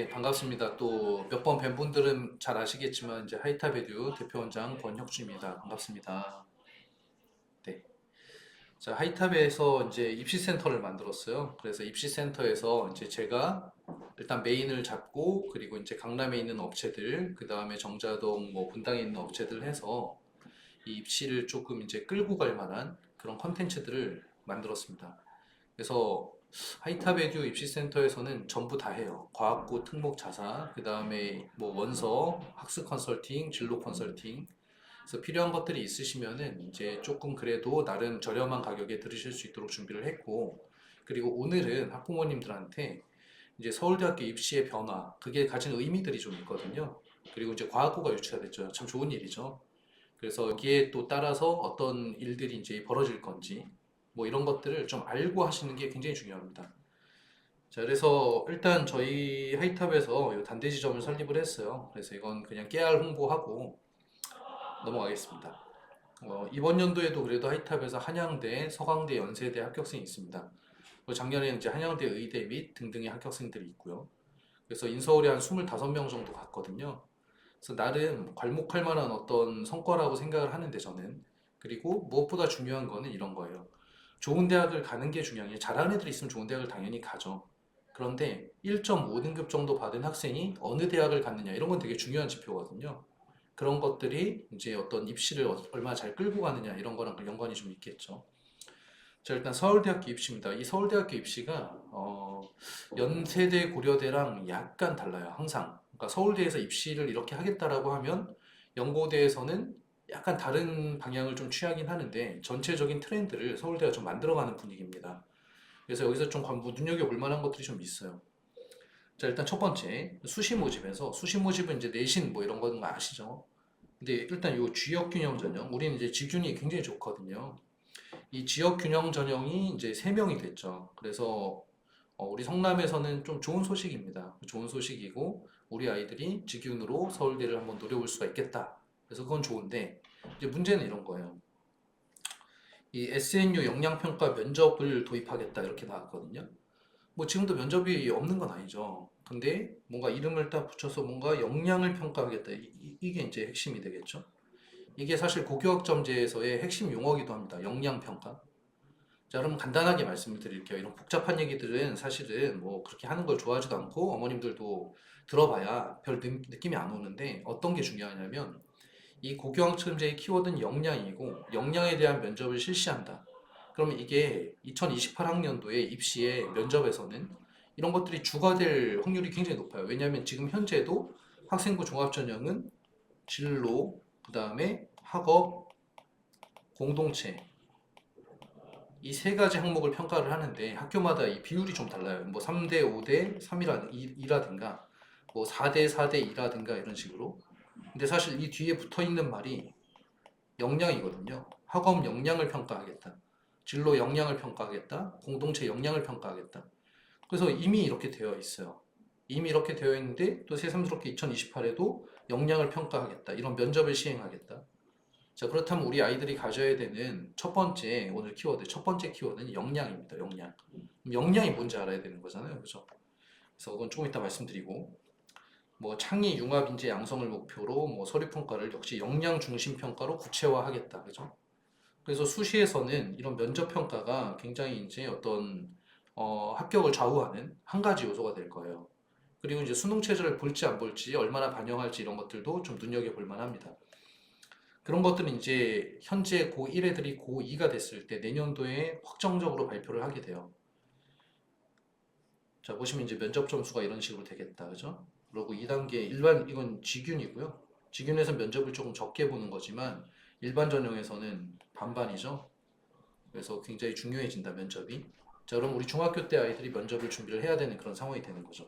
네, 반갑습니다. 또 몇 번 뵌 분들은 잘 아시겠지만 이제 하이탑에듀 대표원장 권혁주입니다. 반갑습니다. 네. 자, 하이탑에서 이제 입시센터를 만들었어요. 그래서 입시센터에서 이제 제가 일단 메인을 잡고 그리고 이제 강남에 있는 업체들, 그 다음에 정자동 뭐 분당에 있는 업체들 해서 이 입시를 조금 이제 끌고 갈 만한 그런 컨텐츠들을 만들었습니다. 그래서 하이탑에듀 입시센터에서는 전부 다 해요. 과학고 특목 자사, 그 다음에 뭐 원서, 학습 컨설팅, 진로 컨설팅. 그래서 필요한 것들이 있으시면은 이제 조금 그래도 나름 저렴한 가격에 들으실 수 있도록 준비를 했고, 그리고 오늘은 학부모님들한테 이제 서울대학교 입시의 변화, 그게 가진 의미들이 좀 있거든요. 그리고 이제 과학고가 유치가 됐죠. 참 좋은 일이죠. 그래서 여기에 또 따라서 어떤 일들이 이제 벌어질 건지 뭐 이런 것들을 좀 알고 하시는 게 굉장히 중요합니다. 자, 그래서 일단 저희 하이탑에서 이 단대 지점을 설립을 했어요. 그래서 이건 그냥 깨알 홍보하고 넘어가겠습니다. 이번 연도에도 그래도 하이탑에서 한양대, 서강대, 연세대 합격생이 있습니다. 그리고 작년에는 이제 한양대 의대 및 등등의 합격생들이 있고요. 그래서 인서울에 한 25명 정도 갔거든요. 그래서 나름 괄목할 만한 어떤 성과라고 생각을 하는데 저는. 그리고 무엇보다 중요한 거는 이런 거예요. 좋은 대학을 가는 게 중요한 게 잘하는 애들이 있으면 좋은 대학을 당연히 가죠. 그런데 1.5등급 정도 받은 학생이 어느 대학을 갔느냐 이런 건 되게 중요한 지표거든요. 그런 것들이 이제 어떤 입시를 얼마나 잘 끌고 가느냐 이런 거랑 연관이 좀 있겠죠. 자, 일단 서울대학교 입시입니다. 이 서울대학교 입시가 연세대, 고려대랑 약간 달라요. 항상. 그러니까 서울대에서 입시를 이렇게 하겠다라고 하면 연고대에서는 약간 다른 방향을 좀 취하긴 하는데 전체적인 트렌드를 서울대가 좀 만들어가는 분위기입니다. 그래서 여기서 좀 눈여겨볼 만한 것들이 좀 있어요. 자, 일단 첫 번째 수시 모집에서 수시 모집은 이제 내신 뭐 이런 거는 아시죠? 근데 일단 요 지역균형 전형 우리는 이제 지균이 굉장히 좋거든요. 이 지역 균형 전형이 이제 3명이 됐죠. 그래서 우리 성남에서는 좀 좋은 소식입니다. 좋은 소식이고 우리 아이들이 직윤으로 서울대를 한번 노려볼 수가 있겠다. 그래서 그건 좋은데 이제 문제는 이런 거예요. 이 SNU 역량평가 면접을 도입하겠다 이렇게 나왔거든요. 뭐 지금도 면접이 없는 건 아니죠. 근데 뭔가 이름을 딱 붙여서 뭔가 역량을 평가하겠다. 이게 이제 핵심이 되겠죠. 이게 사실 고교학점제에서의 핵심 용어이기도 합니다. 역량평가. 자, 그럼 간단하게 말씀을 드릴게요. 이런 복잡한 얘기들은 사실은 뭐 그렇게 하는 걸 좋아하지도 않고 어머님들도 들어봐야 별 느낌이 안 오는데 어떤 게 중요하냐면 이 고교학점제의 키워드는 역량이고 역량에 대한 면접을 실시한다. 그러면 이게 2028학년도에 입시의 면접에서는 이런 것들이 주가 될 확률이 굉장히 높아요. 왜냐하면 지금 현재도 학생부 종합전형은 진로, 그 다음에 학업, 공동체 이 세 가지 항목을 평가를 하는데 학교마다 이 비율이 좀 달라요. 뭐 3대 5대 3이라든가 뭐 4대 4대 2라든가 이런 식으로. 근데 사실 이 뒤에 붙어 있는 말이 역량이거든요. 학업 역량을 평가하겠다. 진로 역량을 평가하겠다. 공동체 역량을 평가하겠다. 그래서 이미 이렇게 되어 있어요. 이미 이렇게 되어 있는데 또 새삼스럽게 2028에도 역량을 평가하겠다. 이런 면접을 시행하겠다. 자, 그렇다면 우리 아이들이 가져야 되는 첫 번째 오늘 키워드, 첫 번째 키워드는 역량입니다. 역량. 역량이 뭔지 알아야 되는 거잖아요. 그죠? 그래서 그건 조금 이따 말씀드리고 뭐 창의 융합 인재 양성을 목표로 뭐 서류 평가를 역시 역량 중심 평가로 구체화하겠다. 그죠? 그래서 수시에서는 이런 면접 평가가 굉장히 이제 어떤 합격을 좌우하는 한 가지 요소가 될 거예요. 그리고 이제 수능 체제를 볼지 안 볼지 얼마나 반영할지 이런 것들도 좀 눈여겨볼 만합니다. 그런 것들은 이제 현재 고1 애들이 고2가 됐을 때 내년도에 확정적으로 발표를 하게 돼요. 자, 보시면 이제 면접 점수가 이런 식으로 되겠다. 그죠? 그리고 2단계 일반 이건 지균이고요. 지균에서 면접을 조금 적게 보는 거지만 일반 전형에서는 반반이죠. 그래서 굉장히 중요해진다, 면접이. 자, 그럼 우리 중학교 때 아이들이 면접을 준비를 해야 되는 그런 상황이 되는 거죠.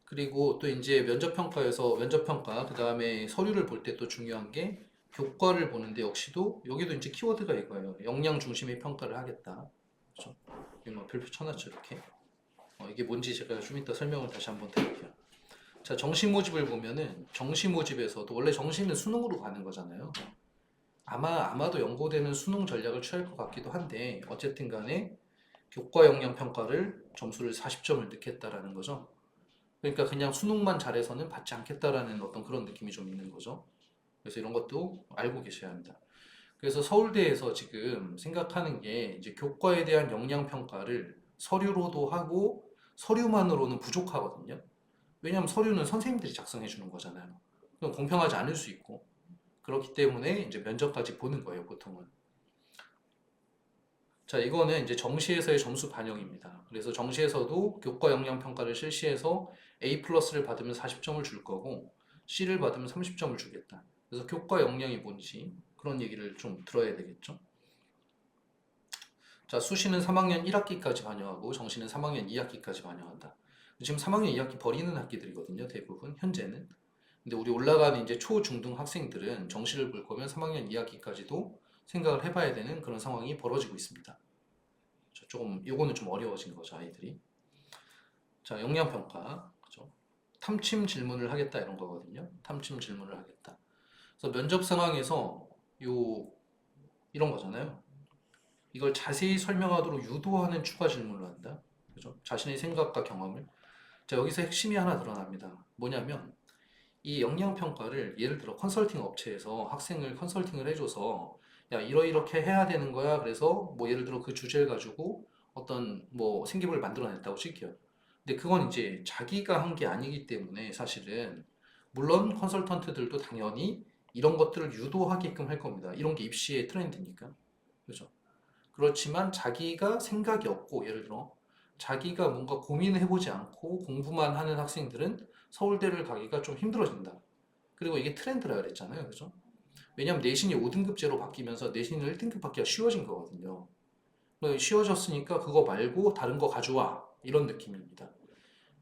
그리고 또 이제 면접평가에서 면접평가, 그 다음에 서류를 볼 때 또 중요한 게 교과를 보는데 역시도 여기도 이제 키워드가 이거예요. 역량 중심의 평가를 하겠다. 그렇죠? 여기 뭐 별표 쳐놨죠, 이렇게. 이게 뭔지 제가 좀 이따 설명을 다시 한번 드릴게요. 자, 정시 모집을 보면은 정시 모집에서도 원래 정시는 수능으로 가는 거잖아요. 아마도 연고되는 수능 전략을 취할 것 같기도 한데 어쨌든 간에 교과 역량 평가를 점수를 40점을 넣겠다라는 거죠. 그러니까 그냥 수능만 잘해서는 받지 않겠다라는 어떤 그런 느낌이 좀 있는 거죠. 그래서 이런 것도 알고 계셔야 합니다. 그래서 서울대에서 지금 생각하는 게 이제 교과에 대한 역량 평가를 서류로도 하고 서류만으로는 부족하거든요. 왜냐하면 서류는 선생님들이 작성해 주는 거잖아요. 그럼 공평하지 않을 수 있고 그렇기 때문에 이제 면접까지 보는 거예요, 보통은. 자, 이거는 이제 정시에서의 점수 반영입니다. 그래서 정시에서도 교과 역량 평가를 실시해서 A 플러스를 받으면 40점을 줄 거고 C를 받으면 30점을 주겠다. 그래서 교과 역량이 뭔지 그런 얘기를 좀 들어야 되겠죠. 자, 수시는 3학년 1학기까지 반영하고 정시는 3학년 2학기까지 반영한다. 지금 3학년 2학기 버리는 학기들이거든요, 대부분 현재는. 근데 우리 올라가는 이제 초, 중, 등 학생들은 정시를 볼 거면 3학년 2학기까지도 생각을 해봐야 되는 그런 상황이 벌어지고 있습니다. 조금 요거는 좀 어려워진 거죠, 아이들이. 자, 역량 평가. 그죠? 탐침 질문을 하겠다 이런 거거든요. 탐침 질문을 하겠다. 그래서 면접 상황에서 요 이런 거잖아요. 이걸 자세히 설명하도록 유도하는 추가 질문을 한다. 그죠? 자신의 생각과 경험을. 자, 여기서 핵심이 하나 드러납니다. 뭐냐면 이 역량 평가를 예를 들어 컨설팅 업체에서 학생을 컨설팅을 해줘서 야 이렇게 해야 되는 거야. 그래서 뭐 예를 들어 그 주제를 가지고 어떤 뭐 생기부를 만들어냈다고 칠게요. 근데 그건 이제 자기가 한 게 아니기 때문에 사실은 물론 컨설턴트들도 당연히 이런 것들을 유도하게끔 할 겁니다. 이런 게 입시의 트렌드니까. 그죠? 그렇지만 자기가 생각이 없고 예를 들어 자기가 뭔가 고민을 해보지 않고 공부만 하는 학생들은 서울대를 가기가 좀 힘들어진다. 그리고 이게 트렌드라 그랬잖아요. 그죠? 왜냐면 내신이 5등급제로 바뀌면서 내신을 1등급 받기가 쉬워진 거거든요. 쉬워졌으니까 그거 말고 다른 거 가져와. 이런 느낌입니다.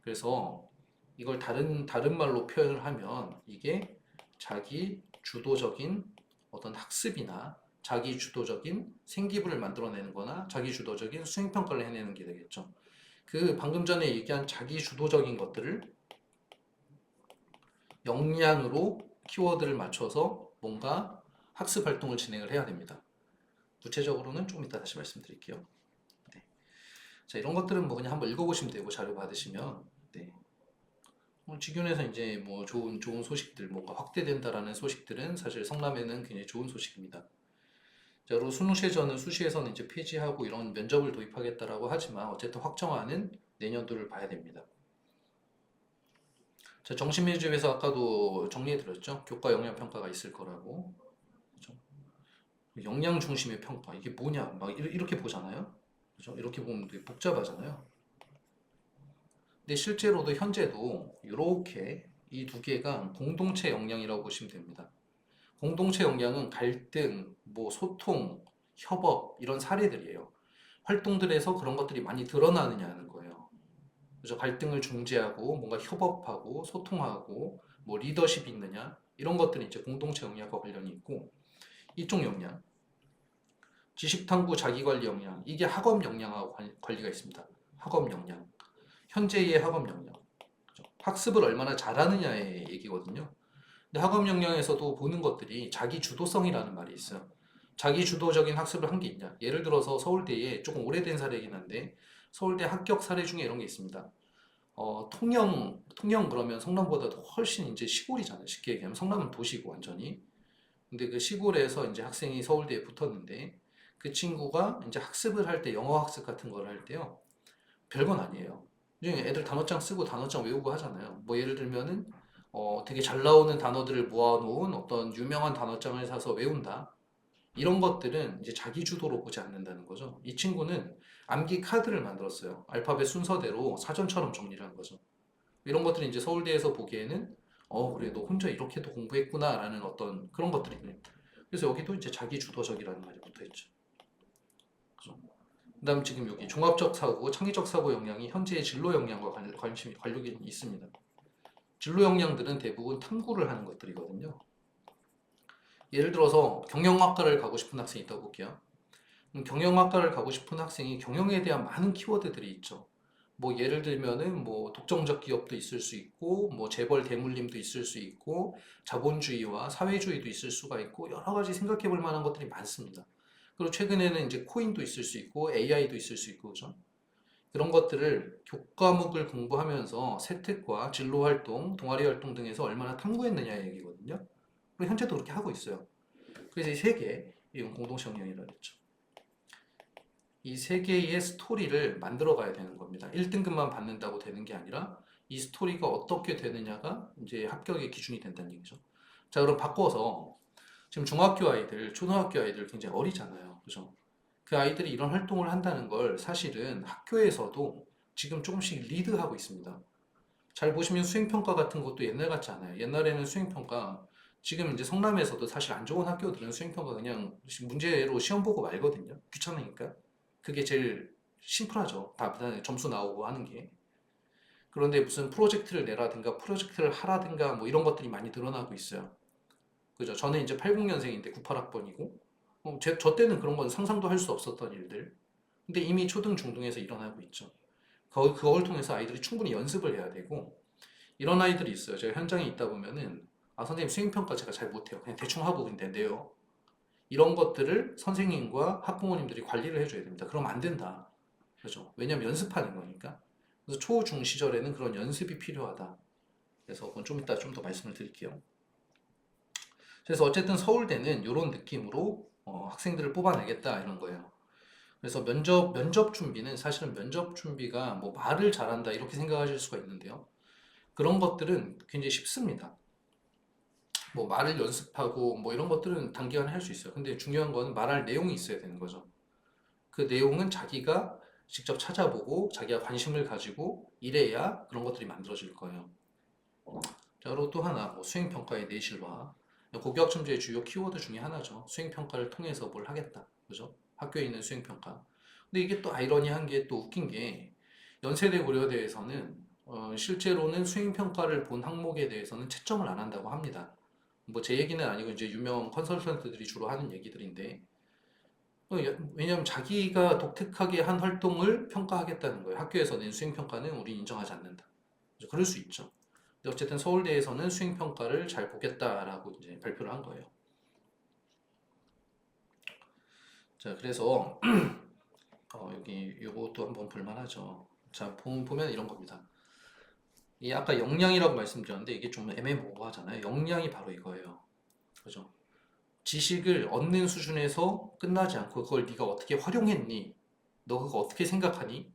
그래서 이걸 다른 말로 표현을 하면 이게 자기 주도적인 어떤 학습이나 자기 주도적인 생기부를 만들어내는 거나 자기 주도적인 수행평가를 해내는 게 되겠죠. 그 방금 전에 얘기한 자기 주도적인 것들을 역량으로 키워드를 맞춰서 뭔가 학습 활동을 진행을 해야 됩니다. 구체적으로는 조금 이따 다시 말씀드릴게요. 네. 자, 이런 것들은 뭐 그냥 한번 읽어보시면 되고 자료 받으시면 네. 직윤에서 이제 뭐 좋은 소식들, 뭔가 확대된다라는 소식들은 사실 성남에는 굉장히 좋은 소식입니다. 자, 그리고 수능 최저는 수시에서는 이제 폐지하고 이런 면접을 도입하겠다라고 하지만 어쨌든 확정화는 내년도를 봐야 됩니다. 자, 정시민주에서 아까도 정리해드렸죠. 교과 역량 평가가 있을 거라고. 그죠? 역량 중심의 평가 이게 뭐냐? 막 이렇게 보잖아요. 그죠? 이렇게 보면 되게 복잡하잖아요. 근데 실제로도 현재도 이렇게 이 두 개가 공동체 역량이라고 보시면 됩니다. 공동체 역량은 갈등, 뭐 소통, 협업 이런 사례들이에요. 활동들에서 그런 것들이 많이 드러나느냐는 거예요. 그래서 갈등을 중재하고 뭔가 협업하고 소통하고 뭐 리더십이 있느냐 이런 것들이 이제 공동체 역량과 관련이 있고 이쪽 역량, 지식탐구 자기관리 역량 이게 학업 역량하고 관리가 있습니다. 학업 역량, 현재의 학업 역량, 그죠? 학습을 얼마나 잘하느냐의 얘기거든요. 근데 학업 역량에서도 보는 것들이 자기 주도성이라는 말이 있어요. 자기 주도적인 학습을 한 게 있냐? 예를 들어서 서울대에 조금 오래된 사례이긴 한데 서울대 합격 사례 중에 이런 게 있습니다. 통영 그러면 성남보다도 훨씬 이제 시골이잖아요. 쉽게 얘기하면 성남은 도시고 완전히. 근데 그 시골에서 이제 학생이 서울대에 붙었는데 그 친구가 이제 학습을 할 때 영어 학습 같은 걸 할 때요. 별건 아니에요. 요즘 애들 단어장 쓰고 단어장 외우고 하잖아요. 뭐 예를 들면은 되게 잘 나오는 단어들을 모아놓은 어떤 유명한 단어장을 사서 외운다. 이런 것들은 이제 자기 주도로 보지 않는다는 거죠. 이 친구는 암기 카드를 만들었어요. 알파벳 순서대로 사전처럼 정리를 한 거죠. 이런 것들이 이제 서울대에서 보기에는 그래 너 혼자 이렇게도 공부했구나라는 어떤 그런 것들이 있네요. 그래서 여기도 이제 자기 주도적이라는 말이 붙어 있죠. 그죠? 그다음 지금 여기 종합적 사고, 창의적 사고 역량이 현재의 진로 역량과 관련이 있습니다. 진로 역량들은 대부분 탐구를 하는 것들이거든요. 예를 들어서 경영학과를 가고 싶은 학생이 있다고 볼게요. 경영학과를 가고 싶은 학생이 경영에 대한 많은 키워드들이 있죠. 뭐 예를 들면은 뭐 독점적 기업도 있을 수 있고 뭐 재벌 대물림도 있을 수 있고 자본주의와 사회주의도 있을 수가 있고 여러 가지 생각해 볼 만한 것들이 많습니다. 그리고 최근에는 이제 코인도 있을 수 있고 AI도 있을 수 있고 그죠? 그런 것들을 교과목을 공부하면서 세특과 진로 활동, 동아리 활동 등에서 얼마나 탐구했느냐 얘기거든요. 그리고 현재도 그렇게 하고 있어요. 그래서 이 세 개, 이건 공동체 역량이라고 했죠. 이 세 개의 스토리를 만들어 가야 되는 겁니다. 1등급만 받는다고 되는 게 아니라 이 스토리가 어떻게 되느냐가 이제 합격의 기준이 된다는 얘기죠. 자, 그럼 바꿔서 지금 중학교 아이들, 초등학교 아이들 굉장히 어리잖아요. 그죠? 그 아이들이 이런 활동을 한다는 걸 사실은 학교에서도 지금 조금씩 리드하고 있습니다. 잘 보시면 수행평가 같은 것도 옛날 같지 않아요. 옛날에는 수행평가, 지금 이제 성남에서도 사실 안 좋은 학교들은 수행평가 그냥 문제로 시험 보고 말거든요. 귀찮으니까. 그게 제일 심플하죠. 다 점수 나오고 하는 게. 그런데 무슨 프로젝트를 내라든가 프로젝트를 하라든가 뭐 이런 것들이 많이 늘어나고 있어요. 그죠? 저는 이제 80년생인데 98학번이고, 저 때는 그런 건 상상도 할 수 없었던 일들. 근데 이미 초등, 중등에서 일어나고 있죠. 그걸 통해서 아이들이 충분히 연습을 해야 되고, 이런 아이들이 있어요. 제가 현장에 있다 보면은, 아, 선생님 수행평가 제가 잘 못해요. 그냥 대충 하고 그냥 내요. 이런 것들을 선생님과 학부모님들이 관리를 해줘야 됩니다. 그럼 안 된다. 그죠? 왜냐면 연습하는 거니까. 그래서 초, 중 시절에는 그런 연습이 필요하다. 그래서 그건 좀 이따 좀 더 말씀을 드릴게요. 그래서 어쨌든 서울대는 이런 느낌으로 학생들을 뽑아내겠다 이런 거예요. 그래서 면접 준비는 사실은 면접 준비가 뭐 말을 잘한다 이렇게 생각하실 수가 있는데요. 그런 것들은 굉장히 쉽습니다. 뭐 말을 연습하고 뭐 이런 것들은 단기간에 할 수 있어요. 근데 중요한 거는 말할 내용이 있어야 되는 거죠. 그 내용은 자기가 직접 찾아보고 자기가 관심을 가지고 이래야 그런 것들이 만들어질 거예요. 자, 그리고 또 하나, 뭐 수행평가의 내실화. 고교학점제의 주요 키워드 중에 하나죠. 수행평가를 통해서 뭘 하겠다. 그죠? 학교에 있는 수행평가. 근데 이게 또 아이러니한 게 또 웃긴 게 연세대 고려대에서는 실제로는 수행평가를 본 항목에 대해서는 채점을 안 한다고 합니다. 뭐 제 얘기는 아니고 이제 유명 컨설턴트들이 주로 하는 얘기들인데 왜냐하면 자기가 독특하게 한 활동을 평가하겠다는 거예요. 학교에서 낸 수행평가는 우린 인정하지 않는다. 그럴 수 있죠. 근데 어쨌든 서울대에서는 수행평가를 잘 보겠다라고 이제 발표를 한 거예요. 자, 그래서 여기 요것도 한번 볼만하죠. 자, 보면 이런 겁니다. 이 아까 역량이라고 말씀드렸는데 이게 좀 애매모호하잖아요. 역량이 바로 이거예요. 그죠? 지식을 얻는 수준에서 끝나지 않고 그걸 네가 어떻게 활용했니? 너 그거 어떻게 생각하니?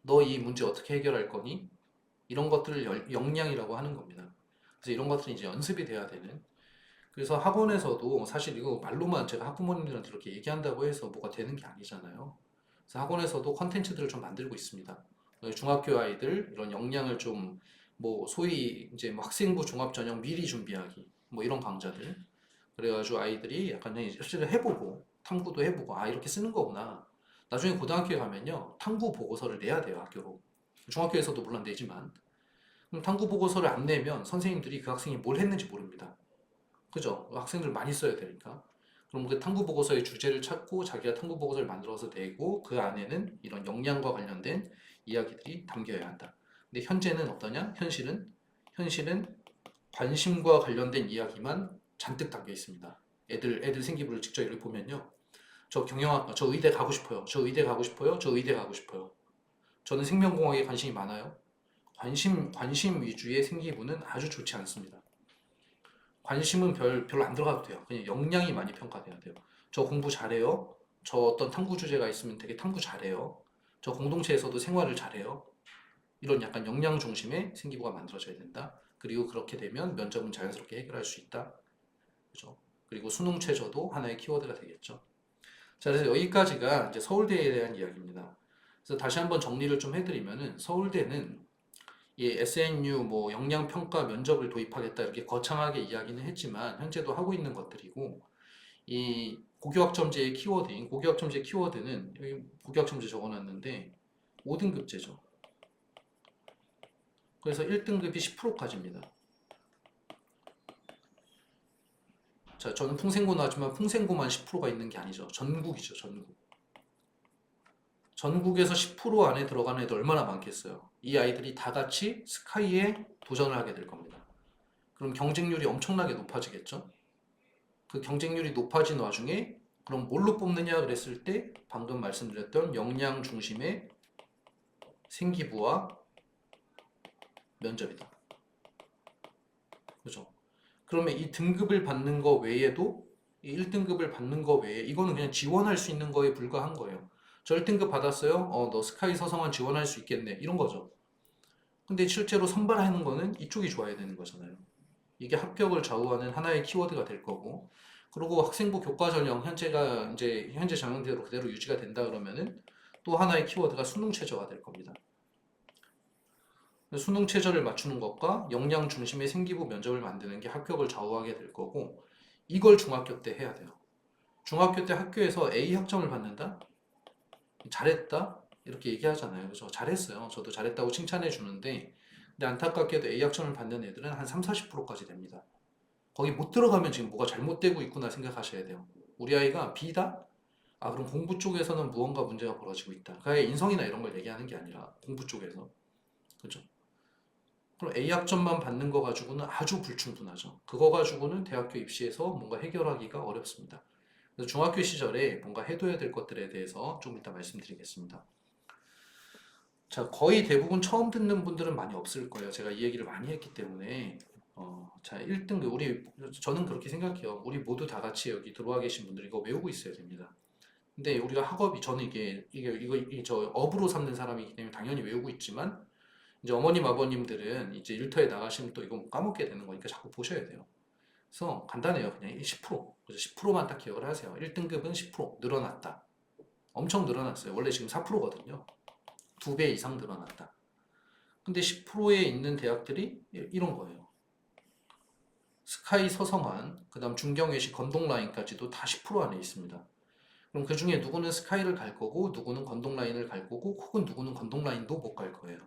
너 이 문제 어떻게 해결할 거니? 이런 것들을 역량이라고 하는 겁니다. 그래서 이런 것들이 이제 연습이 돼야 되는. 그래서 학원에서도 사실 이거 말로만 제가 학부모님들한테 이렇게 얘기한다고 해서 뭐가 되는 게 아니잖아요. 그래서 학원에서도 컨텐츠들을 좀 만들고 있습니다. 중학교 아이들 이런 역량을 좀 뭐 소위 이제 뭐 학생부 종합 전형 미리 준비하기 뭐 이런 강좌들. 그래가지고 아이들이 약간 실제로 해보고 탐구도 해보고 아 이렇게 쓰는 거구나. 나중에 고등학교에 가면요 탐구 보고서를 내야 돼요 학교로. 중학교에서도 물론 내지만 그럼 탐구 보고서를 안 내면 선생님들이 그 학생이 뭘 했는지 모릅니다. 그죠? 학생들 많이 써야 되니까. 그럼 그 탐구 보고서의 주제를 찾고 자기가 탐구 보고서를 만들어서 내고 그 안에는 이런 역량과 관련된 이야기들이 담겨야 한다. 근데 현재는 어떠냐? 현실은 관심과 관련된 이야기만 잔뜩 담겨 있습니다. 애들 생기부를 직접 이렇게 보면요. 저 경영학과, 저 의대 가고 싶어요. 저 의대 가고 싶어요. 저 의대 가고 싶어요. 저는 생명공학에 관심이 많아요. 관심 위주의 생기부는 아주 좋지 않습니다. 관심은 별로 안 들어가도 돼요. 그냥 역량이 많이 평가돼야 돼요. 저 공부 잘해요. 저 어떤 탐구 주제가 있으면 되게 탐구 잘해요. 저 공동체에서도 생활을 잘해요. 이런 약간 역량 중심의 생기부가 만들어져야 된다. 그리고 그렇게 되면 면접은 자연스럽게 해결할 수 있다. 그죠? 그리고 수능 최저도 하나의 키워드가 되겠죠. 자, 그래서 여기까지가 이제 서울대에 대한 이야기입니다. 그래서 다시 한번 정리를 좀 해드리면은 서울대는 이 SNU 뭐 역량 평가 면접을 도입하겠다 이렇게 거창하게 이야기는 했지만 현재도 하고 있는 것들이고 이 고교학점제의 키워드인 고교학점제 키워드는 여기 고교학점제 적어놨는데 5등급제죠. 그래서 1등급이 10%까지입니다. 자, 저는 풍생고 나왔지만 풍생고만 10%가 있는 게 아니죠. 전국이죠, 전국. 전국에서 10% 안에 들어가는 애들 얼마나 많겠어요. 이 아이들이 다 같이 스카이에 도전을 하게 될 겁니다. 그럼 경쟁률이 엄청나게 높아지겠죠. 그 경쟁률이 높아진 와중에 그럼 뭘로 뽑느냐 그랬을 때 방금 말씀드렸던 역량 중심의 생기부와 면접이다. 그죠? 그러면 이 등급을 받는 거 외에도 이 1등급을 받는 거 외에 이거는 그냥 지원할 수 있는 거에 불과한 거예요. 저 1등급 받았어요? 너 스카이 서성한 지원할 수 있겠네. 이런 거죠. 근데 실제로 선발하는 거는 이쪽이 좋아야 되는 거잖아요. 이게 합격을 좌우하는 하나의 키워드가 될 거고, 그리고 학생부 교과 전형 현재가 이제 현재 전형대로 그대로 유지가 된다 그러면은 또 하나의 키워드가 수능 최저가 될 겁니다. 수능 최저를 맞추는 것과 역량 중심의 생기부 면접을 만드는 게 합격을 좌우하게 될 거고, 이걸 중학교 때 해야 돼요. 중학교 때 학교에서 A 학점을 받는다? 잘했다? 이렇게 얘기하잖아요. 그죠? 잘했어요. 저도 잘했다고 칭찬해 주는데, 근데 안타깝게도 A 학점을 받는 애들은 한 3, 40%까지 됩니다. 거기 못 들어가면 지금 뭐가 잘못되고 있구나 생각하셔야 돼요. 우리 아이가 B다? 아, 그럼 공부 쪽에서는 무언가 문제가 벌어지고 있다. 그의 인성이나 이런 걸 얘기하는 게 아니라 공부 쪽에서. 그죠? 그럼 A 학점만 받는 거 가지고는 아주 불충분하죠. 그거 가지고는 대학교 입시에서 뭔가 해결하기가 어렵습니다. 그래서 중학교 시절에 뭔가 해둬야 될 것들에 대해서 좀 이따 말씀드리겠습니다. 자, 거의 대부분 처음 듣는 분들은 많이 없을 거예요. 제가 이 얘기를 많이 했기 때문에. 자, 1등급, 저는 그렇게 생각해요. 우리 모두 다 같이 여기 들어와 계신 분들 이거 외우고 있어야 됩니다. 근데 우리가 학업이, 저는 저 업으로 삼는 사람이기 때문에 당연히 외우고 있지만, 이제 어머님, 아버님들은 이제 일터에 나가시면 또 이거 까먹게 되는 거니까 자꾸 보셔야 돼요. 그래서 간단해요. 그냥 10%. 그래서 10%만 딱 기억을 하세요. 1등급은 10% 늘어났다. 엄청 늘어났어요. 원래 지금 4%거든요. 2배 이상 늘어났다. 근데 10%에 있는 대학들이 이런 거예요. 스카이 서성한, 그 다음 중경외시 건동라인까지도 다 10% 안에 있습니다. 그럼 그 중에 누구는 스카이를 갈 거고, 누구는 건동라인을 갈 거고, 혹은 누구는 건동라인도 못 갈 거예요.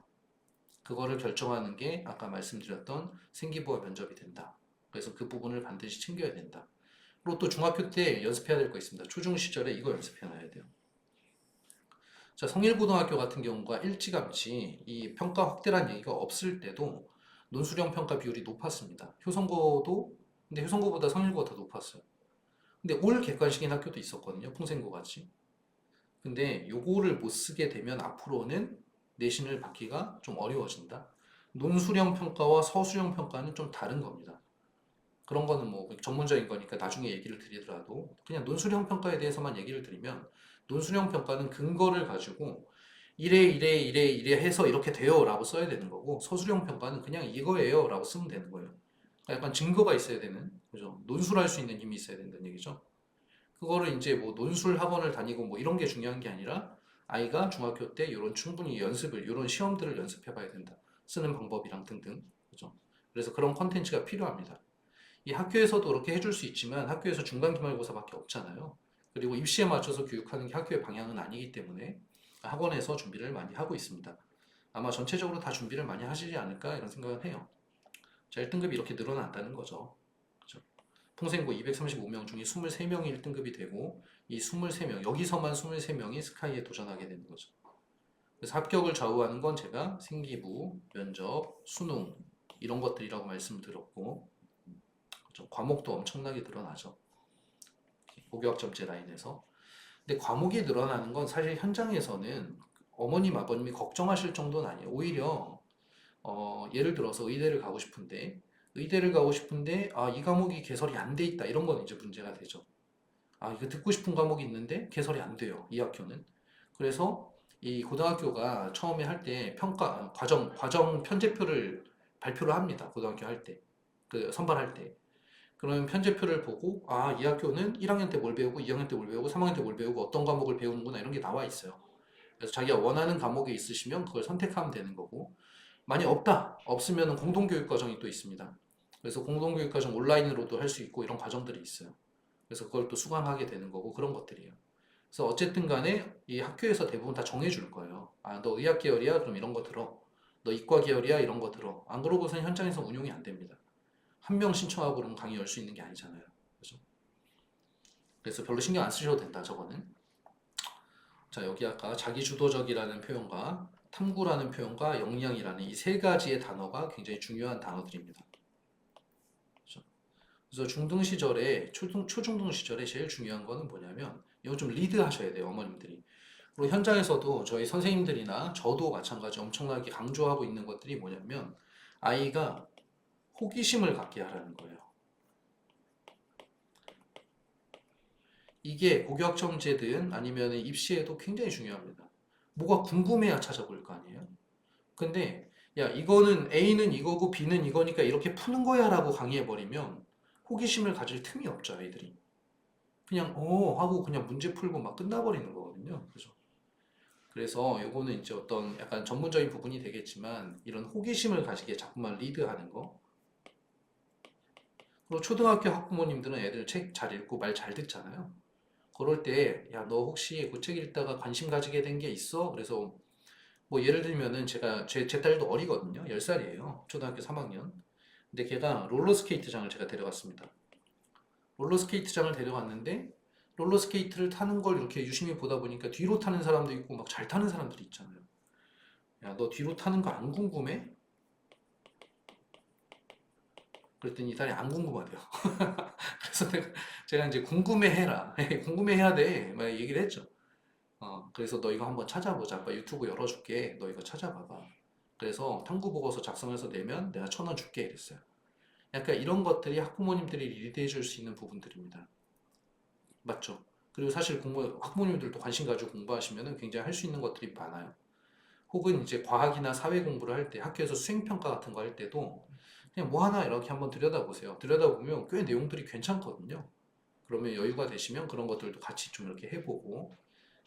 그거를 결정하는 게 아까 말씀드렸던 생기부와 면접이 된다. 그래서 그 부분을 반드시 챙겨야 된다. 그리고 또 중학교 때 연습해야 될 거 있습니다. 초중 시절에 이거 연습해 놔야 돼요. 자, 성일고등학교 같은 경우가 일찌감치 이 평가 확대란 얘기가 없을 때도 논술형 평가 비율이 높았습니다. 근데 효성고보다 성일고가 더 높았어요. 근데 올 객관식인 학교도 있었거든요. 풍생고 같이. 근데 요거를 못 쓰게 되면 앞으로는 내신을 받기가 좀 어려워진다. 논술형 평가와 서술형 평가는 좀 다른 겁니다. 그런 거는 뭐 전문적인 거니까 나중에 얘기를 드리더라도 그냥 논술형 평가에 대해서만 얘기를 드리면, 논술형 평가는 근거를 가지고 이래 해서 이렇게 돼요 라고 써야 되는 거고, 서술형 평가는 그냥 이거예요 라고 쓰면 되는 거예요. 그러니까 약간 증거가 있어야 되는, 그죠? 논술할 수 있는 힘이 있어야 된다는 얘기죠. 그거를 이제 뭐 논술 학원을 다니고 뭐 이런 게 중요한 게 아니라, 아이가 중학교 때 이런 충분히 이런 시험들을 연습해 봐야 된다. 쓰는 방법이랑 등등. 그죠? 그래서 그런 컨텐츠가 필요합니다. 이 학교에서도 그렇게 해줄 수 있지만 학교에서 중간 기말고사밖에 없잖아요. 그리고 입시에 맞춰서 교육하는 게 학교의 방향은 아니기 때문에 학원에서 준비를 많이 하고 있습니다. 아마 전체적으로 다 준비를 많이 하시지 않을까 이런 생각을 해요. 자, 1등급이 이렇게 늘어난다는 거죠. 그죠? 평생고 235명 중에 23명이 1등급이 되고, 이 23명, 여기서만 23명이 스카이에 도전하게 되는 거죠. 그래서 합격을 좌우하는 건 제가 생기부, 면접, 수능 이런 것들이라고 말씀드렸고, 과목도 엄청나게 늘어나죠. 고교학점제 라인에서. 근데 과목이 늘어나는 건 사실 현장에서는 어머님, 아버님이 걱정하실 정도는 아니에요. 오히려 예를 들어서 의대를 가고 싶은데 이 과목이 개설이 안 돼 있다. 이런 건 이제 문제가 되죠. 이거 듣고 싶은 과목이 있는데 개설이 안 돼요. 이 학교는. 그래서 이 고등학교가 처음에 할 때 과정 편제표를 발표를 합니다. 고등학교 할 때. 그 선발할 때. 그러면 편제표를 보고 이 학교는 1학년 때 뭘 배우고 2학년 때 뭘 배우고 3학년 때 뭘 배우고 어떤 과목을 배우는구나 이런 게 나와 있어요. 그래서 자기가 원하는 과목이 있으시면 그걸 선택하면 되는 거고, 만약 없으면 공동교육 과정이 또 있습니다. 그래서 공동교육 과정 온라인으로도 할 수 있고 이런 과정들이 있어요. 그래서 그걸 또 수강하게 되는 거고 그런 것들이에요. 그래서 어쨌든 간에 이 학교에서 대부분 다 정해줄 거예요. 너 의학 계열이야? 그럼 이런 거 들어. 너 이과 계열이야? 이런 거 들어. 안 그러고선 현장에서 운용이 안 됩니다. 한 명 신청하고 그러면 강의 열 수 있는 게 아니잖아요. 그죠? 그래서 별로 신경 안 쓰셔도 된다, 저거는. 자, 여기 아까 자기주도적이라는 표현과 탐구라는 표현과 역량이라는 이 세 가지의 단어가 굉장히 중요한 단어들입니다. 그죠? 그래서 중등 시절에, 초중등 시절에 제일 중요한 거는 뭐냐면, 이거 좀 리드 하셔야 돼요, 어머님들이. 그리고 현장에서도 저희 선생님들이나 저도 마찬가지 엄청나게 강조하고 있는 것들이 뭐냐면, 아이가 호기심을 갖게 하라는 거예요. 이게 고교학점제든 아니면 입시에도 굉장히 중요합니다. 뭐가 궁금해야 찾아볼 거 아니에요? 근데 야 이거는 A는 이거고 B는 이거니까 이렇게 푸는 거야 라고 강의해버리면 호기심을 가질 틈이 없죠 아이들이. 그냥 하고 그냥 문제 풀고 막 끝나버리는 거거든요. 그죠? 그래서 요거는 이제 어떤 약간 전문적인 부분이 되겠지만 이런 호기심을 가지게 자꾸만 리드하는 거. 그리고 초등학교 학부모님들은 애들 책 잘 읽고 말 잘 듣잖아요. 그럴 때, 야, 너 혹시 그 책 읽다가 관심 가지게 된 게 있어? 그래서 뭐 예를 들면은 제 딸도 어리거든요. 10살이에요. 초등학교 3학년. 근데 걔가 롤러스케이트장을 제가 데려갔습니다. 롤러스케이트장을 데려갔는데 롤러스케이트를 타는 걸 이렇게 유심히 보다 보니까 뒤로 타는 사람도 있고 막 잘 타는 사람들이 있잖아요. 야, 너 뒤로 타는 거 안 궁금해? 그랬더니 이 딸이 안 궁금하대요. 그래서 제가 이제 궁금해해라. 궁금해해야 돼. 막 얘기를 했죠. 그래서 너 이거 한번 찾아보자. 아빠 유튜브 열어줄게. 너 이거 찾아봐봐. 그래서 탐구 보고서 작성해서 내면 내가 1,000원 줄게. 이랬어요. 약간 이런 것들이 학부모님들이 리드해 줄 수 있는 부분들입니다. 맞죠? 그리고 사실 학부모님들도 관심 가지고 공부하시면 굉장히 할 수 있는 것들이 많아요. 혹은 이제 과학이나 사회 공부를 할 때, 학교에서 수행평가 같은 거 할 때도 그냥 뭐 하나 이렇게 한번 들여다보세요. 들여다보면 꽤 내용들이 괜찮거든요. 그러면 여유가 되시면 그런 것들도 같이 좀 이렇게 해보고,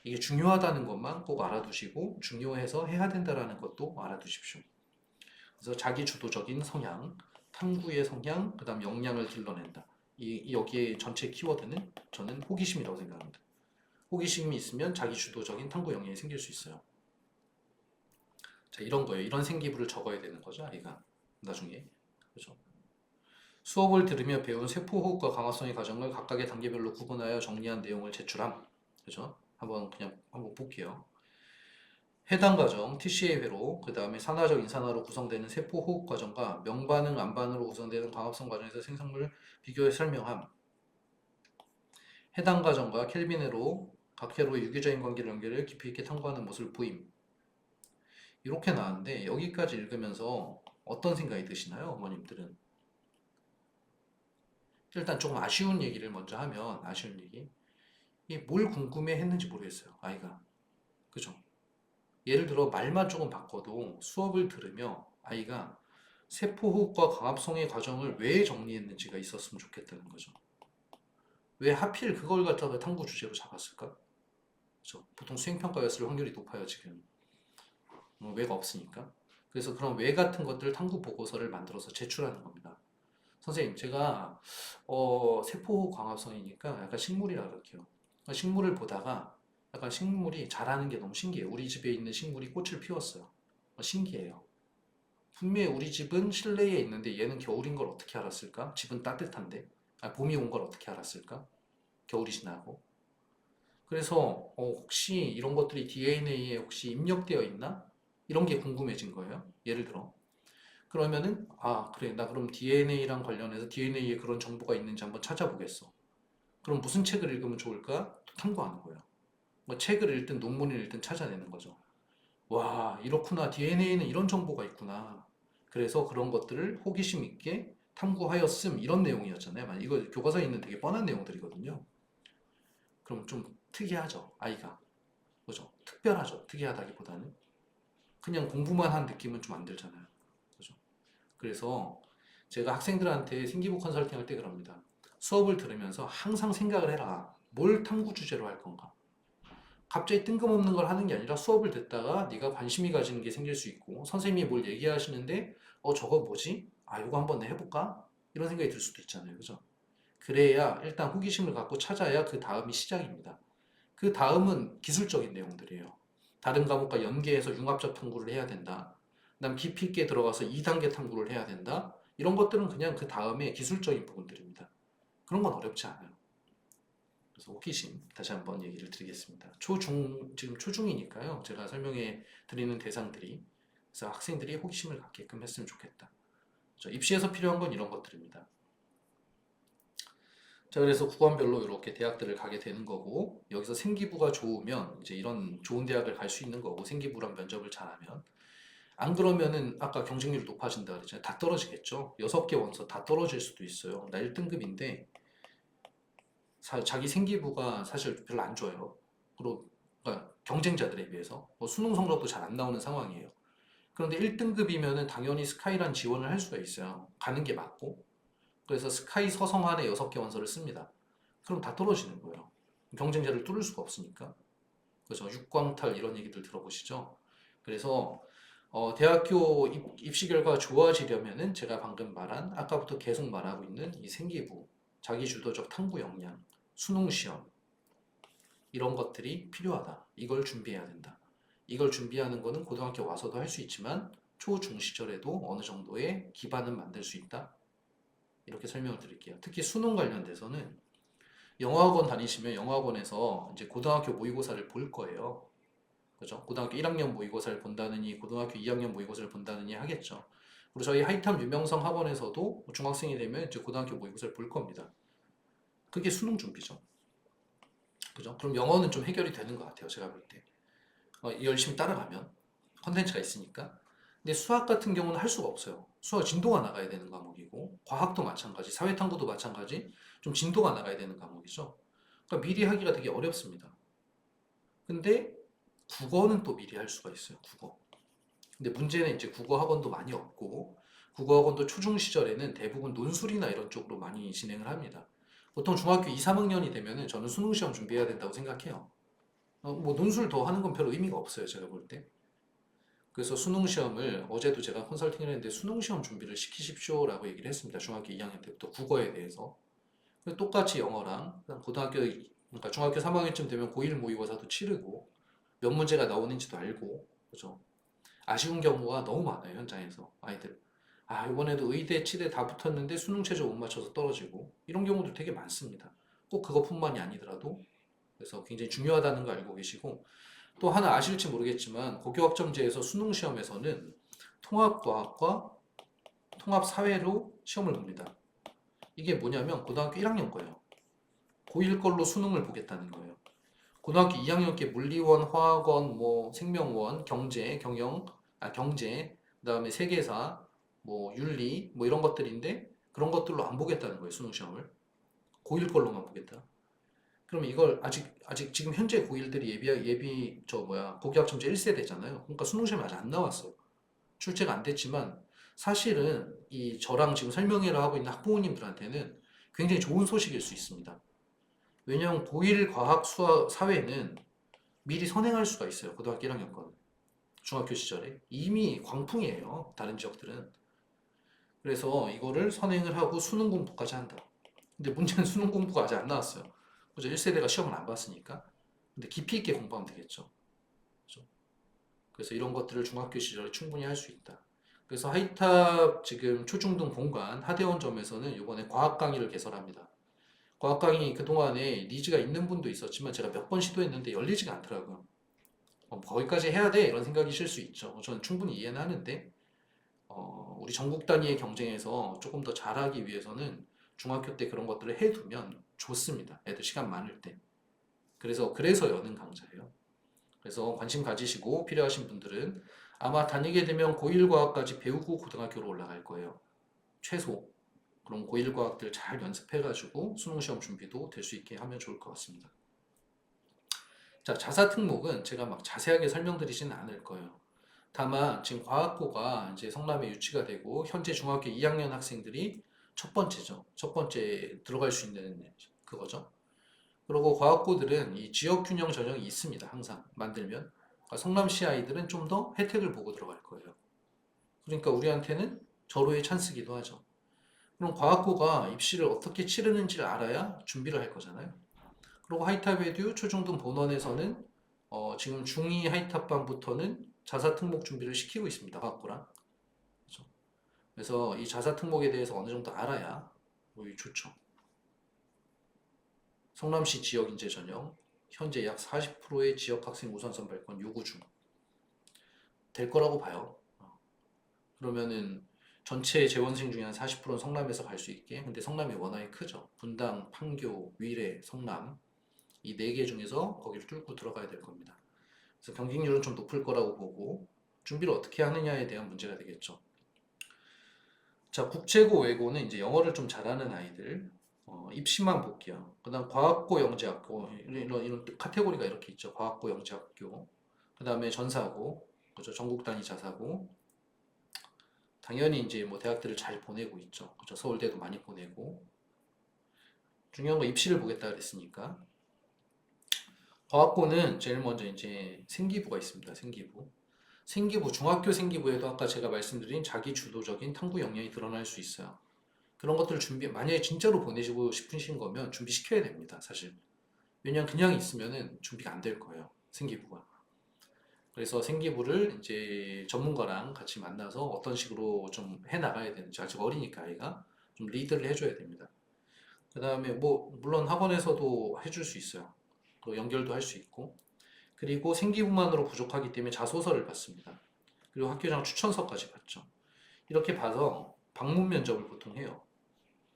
이게 중요하다는 것만 꼭 알아두시고 중요해서 해야 된다는 것도 알아두십시오. 그래서 자기 주도적인 성향, 탐구의 성향, 그다음 역량을 길러낸다. 여기에 전체 키워드는 저는 호기심이라고 생각합니다. 호기심이 있으면 자기 주도적인 탐구 역량이 생길 수 있어요. 자, 이런 거예요. 이런 생기부를 적어야 되는 거죠, 아이가 나중에. 그렇죠? 수업을 들으며 배운 세포호흡과 강화성의 과정을 각각의 단계별로 구분하여 정리한 내용을 제출함. 그죠? 한번 볼게요. 해당 과정, TCA 회로, 그 다음에 산화적 인산화로 구성되는 세포 호흡 과정과 명반응, 암반응으로 구성되는 광합성 과정에서 생성물 비교해 설명함. 해당 과정과 켈빈 회로, 각 회로의 유기적인 관계를 연결해 깊이 있게 탐구하는 모습을 보임. 이렇게 나왔는데 여기까지 읽으면서 어떤 생각이 드시나요, 어머님들은? 일단 조금 아쉬운 얘기를 먼저 하면 아쉬운 얘기. 이게 뭘 궁금해 했는지 모르겠어요, 아이가. 그죠? 예를 들어 말만 조금 바꿔도 수업을 들으며 아이가 세포호흡과 광합성의 과정을 왜 정리했는지가 있었으면 좋겠다는 거죠. 왜 하필 그걸 갖다가 탐구 주제로 잡았을까? 그렇죠? 보통 수행평가였을 확률이 높아요, 지금. 왜가 없으니까. 그래서 그런 왜 같은 것들 탐구 보고서를 만들어서 제출하는 겁니다. 선생님, 제가 세포 광합성이니까 약간 식물이라 그럴게요. 식물을 보다가 약간 식물이 자라는 게 너무 신기해요. 우리 집에 있는 식물이 꽃을 피웠어요. 신기해요. 분명히 우리 집은 실내에 있는데 얘는 겨울인 걸 어떻게 알았을까? 집은 따뜻한데. 봄이 온 걸 어떻게 알았을까? 겨울이 지나고. 그래서 혹시 이런 것들이 DNA에 혹시 입력되어 있나? 이런 게 궁금해진 거예요. 예를 들어. 그러면은 그래 나 그럼 DNA랑 관련해서 DNA에 그런 정보가 있는지 한번 찾아보겠어. 그럼 무슨 책을 읽으면 좋을까? 또 탐구하는 거예요. 뭐 책을 읽든 논문을 읽든 찾아내는 거죠. 와, 이렇구나. DNA에는 이런 정보가 있구나. 그래서 그런 것들을 호기심 있게 탐구하였음 이런 내용이었잖아요. 만약 이거 교과서에 있는 되게 뻔한 내용들이거든요. 그럼 좀 특이하죠, 아이가. 그죠? 특별하죠. 특이하다기보다는 그냥 공부만 한 느낌은 좀 안 들잖아요. 그죠? 그래서 제가 학생들한테 생기부 컨설팅 할 때 그럽니다. 수업을 들으면서 항상 생각을 해라. 뭘 탐구 주제로 할 건가? 갑자기 뜬금없는 걸 하는 게 아니라 수업을 듣다가 네가 관심이 가지는 게 생길 수 있고 선생님이 뭘 얘기하시는데 저거 뭐지? 이거 한번 해볼까? 이런 생각이 들 수도 있잖아요. 그죠? 그래야 일단 호기심을 갖고 찾아야 그 다음이 시작입니다. 그 다음은 기술적인 내용들이에요. 다른 과목과 연계해서 융합적 탐구를 해야 된다. 그다음 깊이 있게 들어가서 2단계 탐구를 해야 된다. 이런 것들은 그냥 그 다음에 기술적인 부분들입니다. 그런 건 어렵지 않아요. 그래서 호기심 다시 한번 얘기를 드리겠습니다. 지금 초중이니까요. 제가 설명해 드리는 대상들이 그래서 학생들이 호기심을 갖게끔 했으면 좋겠다. 입시에서 필요한 건 이런 것들입니다. 자, 그래서 구간별로 이렇게 대학들을 가게 되는 거고, 여기서 생기부가 좋으면 이제 이런 좋은 대학을 갈 수 있는 거고, 생기부랑 면접을 잘하면. 안 그러면은 아까 경쟁률이 높아진다 그랬잖아요. 다 떨어지겠죠. 6개 원서 다 떨어질 수도 있어요. 나 1등급인데, 자기 생기부가 사실 별로 안 좋아요. 그리고 그러니까 경쟁자들에 비해서 뭐 수능 성적도 잘 안 나오는 상황이에요. 그런데 1등급이면은 당연히 스카이란 지원을 할 수가 있어요. 가는 게 맞고. 그래서 스카이 서성 안에 6개 원서를 씁니다. 그럼 다 떨어지는 거예요. 경쟁자를 뚫을 수가 없으니까. 그죠? 육광탈 이런 얘기들 들어보시죠? 그래서 대학교 입시 결과가 좋아지려면은 제가 방금 말한 아까부터 계속 말하고 있는 이 생기부, 자기주도적 탐구 역량, 수능 시험 이런 것들이 필요하다. 이걸 준비해야 된다. 이걸 준비하는 거는 고등학교 와서도 할 수 있지만 초, 중 시절에도 어느 정도의 기반은 만들 수 있다. 이렇게 설명을 드릴게요. 특히 수능 관련돼서는 영어학원 다니시면 영어학원에서 이제 고등학교 모의고사를 볼 거예요. 그죠? 고등학교 1학년 모의고사를 본다느니 고등학교 2학년 모의고사를 본다느니 하겠죠. 그리고 저희 하이탐 유명성 학원에서도 중학생이 되면 이제 고등학교 모의고사를 볼 겁니다. 그게 수능 준비죠. 그죠? 그럼 영어는 좀 해결이 되는 것 같아요. 제가 볼 때. 열심히 따라가면 컨텐츠가 있으니까. 근데 수학 같은 경우는 할 수가 없어요. 수학 진도가 나가야 되는 과목이고, 과학도 마찬가지, 사회탐구도 마찬가지, 좀 진도가 나가야 되는 과목이죠. 그러니까 미리 하기가 되게 어렵습니다. 근데 국어는 또 미리 할 수가 있어요. 국어. 근데 문제는 이제 국어 학원도 많이 없고, 국어 학원도 초중 시절에는 대부분 논술이나 이런 쪽으로 많이 진행을 합니다. 보통 중학교 2, 3학년이 되면은 저는 수능 시험 준비해야 된다고 생각해요. 뭐 논술 더 하는 건 별 의미가 없어요. 제가 볼 때. 그래서 수능 시험을 어제도 제가 컨설팅을 했는데 수능 시험 준비를 시키십시오라고 얘기를 했습니다. 중학교 2학년 때부터 국어에 대해서. 똑같이 영어랑 그러니까 중학교 3학년쯤 되면 고1 모의고사도 치르고 몇 문제가 나오는지도 알고 그죠? 아쉬운 경우가 너무 많아요 현장에서 아이들. 아 이번에도 의대, 치대 다 붙었는데 수능 최저 못 맞춰서 떨어지고 이런 경우도 되게 많습니다. 꼭 그것뿐만이 아니더라도 그래서 굉장히 중요하다는 거 알고 계시고 또 하나 아실지 모르겠지만 고교학점제에서 수능 시험에서는 통합과학과 통합사회로 시험을 봅니다. 이게 뭐냐면 고등학교 1학년 거예요. 고1 걸로 수능을 보겠다는 거예요. 고등학교 2학년 게 물리원, 화학원, 뭐 생명원, 경제, 경제, 그다음에 세계사, 뭐 윤리, 뭐 이런 것들인데 그런 것들로 안 보겠다는 거예요, 수능 시험을. 고1 걸로만 보겠다. 그러면 이걸 아직 지금 현재 고1들이 고교학점제 1세대잖아요. 그러니까 수능 시험이 아직 안 나왔어요. 출제가 안 됐지만 사실은 이 저랑 지금 설명회를 하고 있는 학부모님들한테는 굉장히 좋은 소식일 수 있습니다. 왜냐하면 고1 과학, 수학, 사회는 미리 선행할 수가 있어요. 고등학교 1학년 건. 중학교 시절에. 이미 광풍이에요. 다른 지역들은. 그래서 이거를 선행을 하고 수능 공부까지 한다. 근데 문제는 수능 공부가 아직 안 나왔어요. 그죠? 1세대가 시험을 안 봤으니까. 근데 깊이 있게 공부하면 되겠죠. 그죠? 그래서 이런 것들을 중학교 시절에 충분히 할 수 있다. 그래서 하이탑 지금 초중등 본관 하대원점에서는 이번에 과학 강의를 개설합니다. 과학 강의 그동안에 니즈가 있는 분도 있었지만 제가 몇 번 시도했는데 열리지가 않더라고요. 거기까지 해야 돼? 이런 생각이실 수 있죠. 저는 충분히 이해는 하는데 우리 전국 단위의 경쟁에서 조금 더 잘하기 위해서는 중학교 때 그런 것들을 해두면 좋습니다. 애들 시간 많을 때. 그래서 여는 강좌예요. 그래서 관심 가지시고 필요하신 분들은 아마 다니게 되면 고1 과학까지 배우고 고등학교로 올라갈 거예요. 최소. 그럼 고1 과학들 잘 연습해가지고 수능 시험 준비도 될 수 있게 하면 좋을 것 같습니다. 자, 자사 특목은 제가 막 자세하게 설명드리지는 않을 거예요. 다만 지금 과학고가 이제 성남에 유치가 되고 현재 중학교 2학년 학생들이 첫 번째죠. 첫 번째 들어갈 수 있는 그거죠. 그리고 과학고들은 이 지역 균형 전형이 있습니다. 항상 만들면. 그러니까 성남시 아이들은 좀 더 혜택을 보고 들어갈 거예요. 그러니까 우리한테는 절호의 찬스기도 하죠. 그럼 과학고가 입시를 어떻게 치르는지를 알아야 준비를 할 거잖아요. 그리고 하이탑 에듀 초중등 본원에서는 지금 중2 하이탑반부터는 자사 특목 준비를 시키고 있습니다. 과학고랑. 그렇죠? 그래서 이 자사 특목에 대해서 어느 정도 알아야 좋죠. 성남시 지역인재 전형 현재 약 40%의 지역 학생 우선 선발권 요구 중. 될 거라고 봐요. 그러면은 전체 재원생 중에 한 40%는 성남에서 갈 수 있게. 근데 성남이 워낙에 크죠. 분당, 판교, 위례, 성남 이 네 개 중에서 거기를 뚫고 들어가야 될 겁니다. 그래서 경쟁률은 좀 높을 거라고 보고 준비를 어떻게 하느냐에 대한 문제가 되겠죠. 자, 국제고 외고는 이제 영어를 좀 잘하는 아이들 입시만 볼게요. 그다음 과학고 영재학교 이런 카테고리가 이렇게 있죠. 과학고 영재학교. 그다음에 전사고, 그죠? 전국 단위 자사고. 당연히 이제 뭐 대학들을 잘 보내고 있죠. 그죠? 서울대도 많이 보내고. 중요한 거 입시를 보겠다 그랬으니까. 과학고는 제일 먼저 이제 생기부가 있습니다. 생기부. 생기부, 중학교 생기부에도 아까 제가 말씀드린 자기 주도적인 탐구 역량이 드러날 수 있어요. 그런 것들을 만약에 진짜로 보내시고 싶으신 거면 준비시켜야 됩니다. 사실. 왜냐면 그냥 있으면은 준비가 안 될 거예요. 생기부가. 그래서 생기부를 이제 전문가랑 같이 만나서 어떤 식으로 좀 해 나가야 되는지, 아직 어리니까 아이가 좀 리드를 해줘야 됩니다. 그 다음에 뭐 물론 학원에서도 해줄 수 있어요. 또 연결도 할 수 있고. 그리고 생기부만으로 부족하기 때문에 자소서를 받습니다. 그리고 학교장 추천서까지 받죠. 이렇게 봐서 방문 면접을 보통 해요.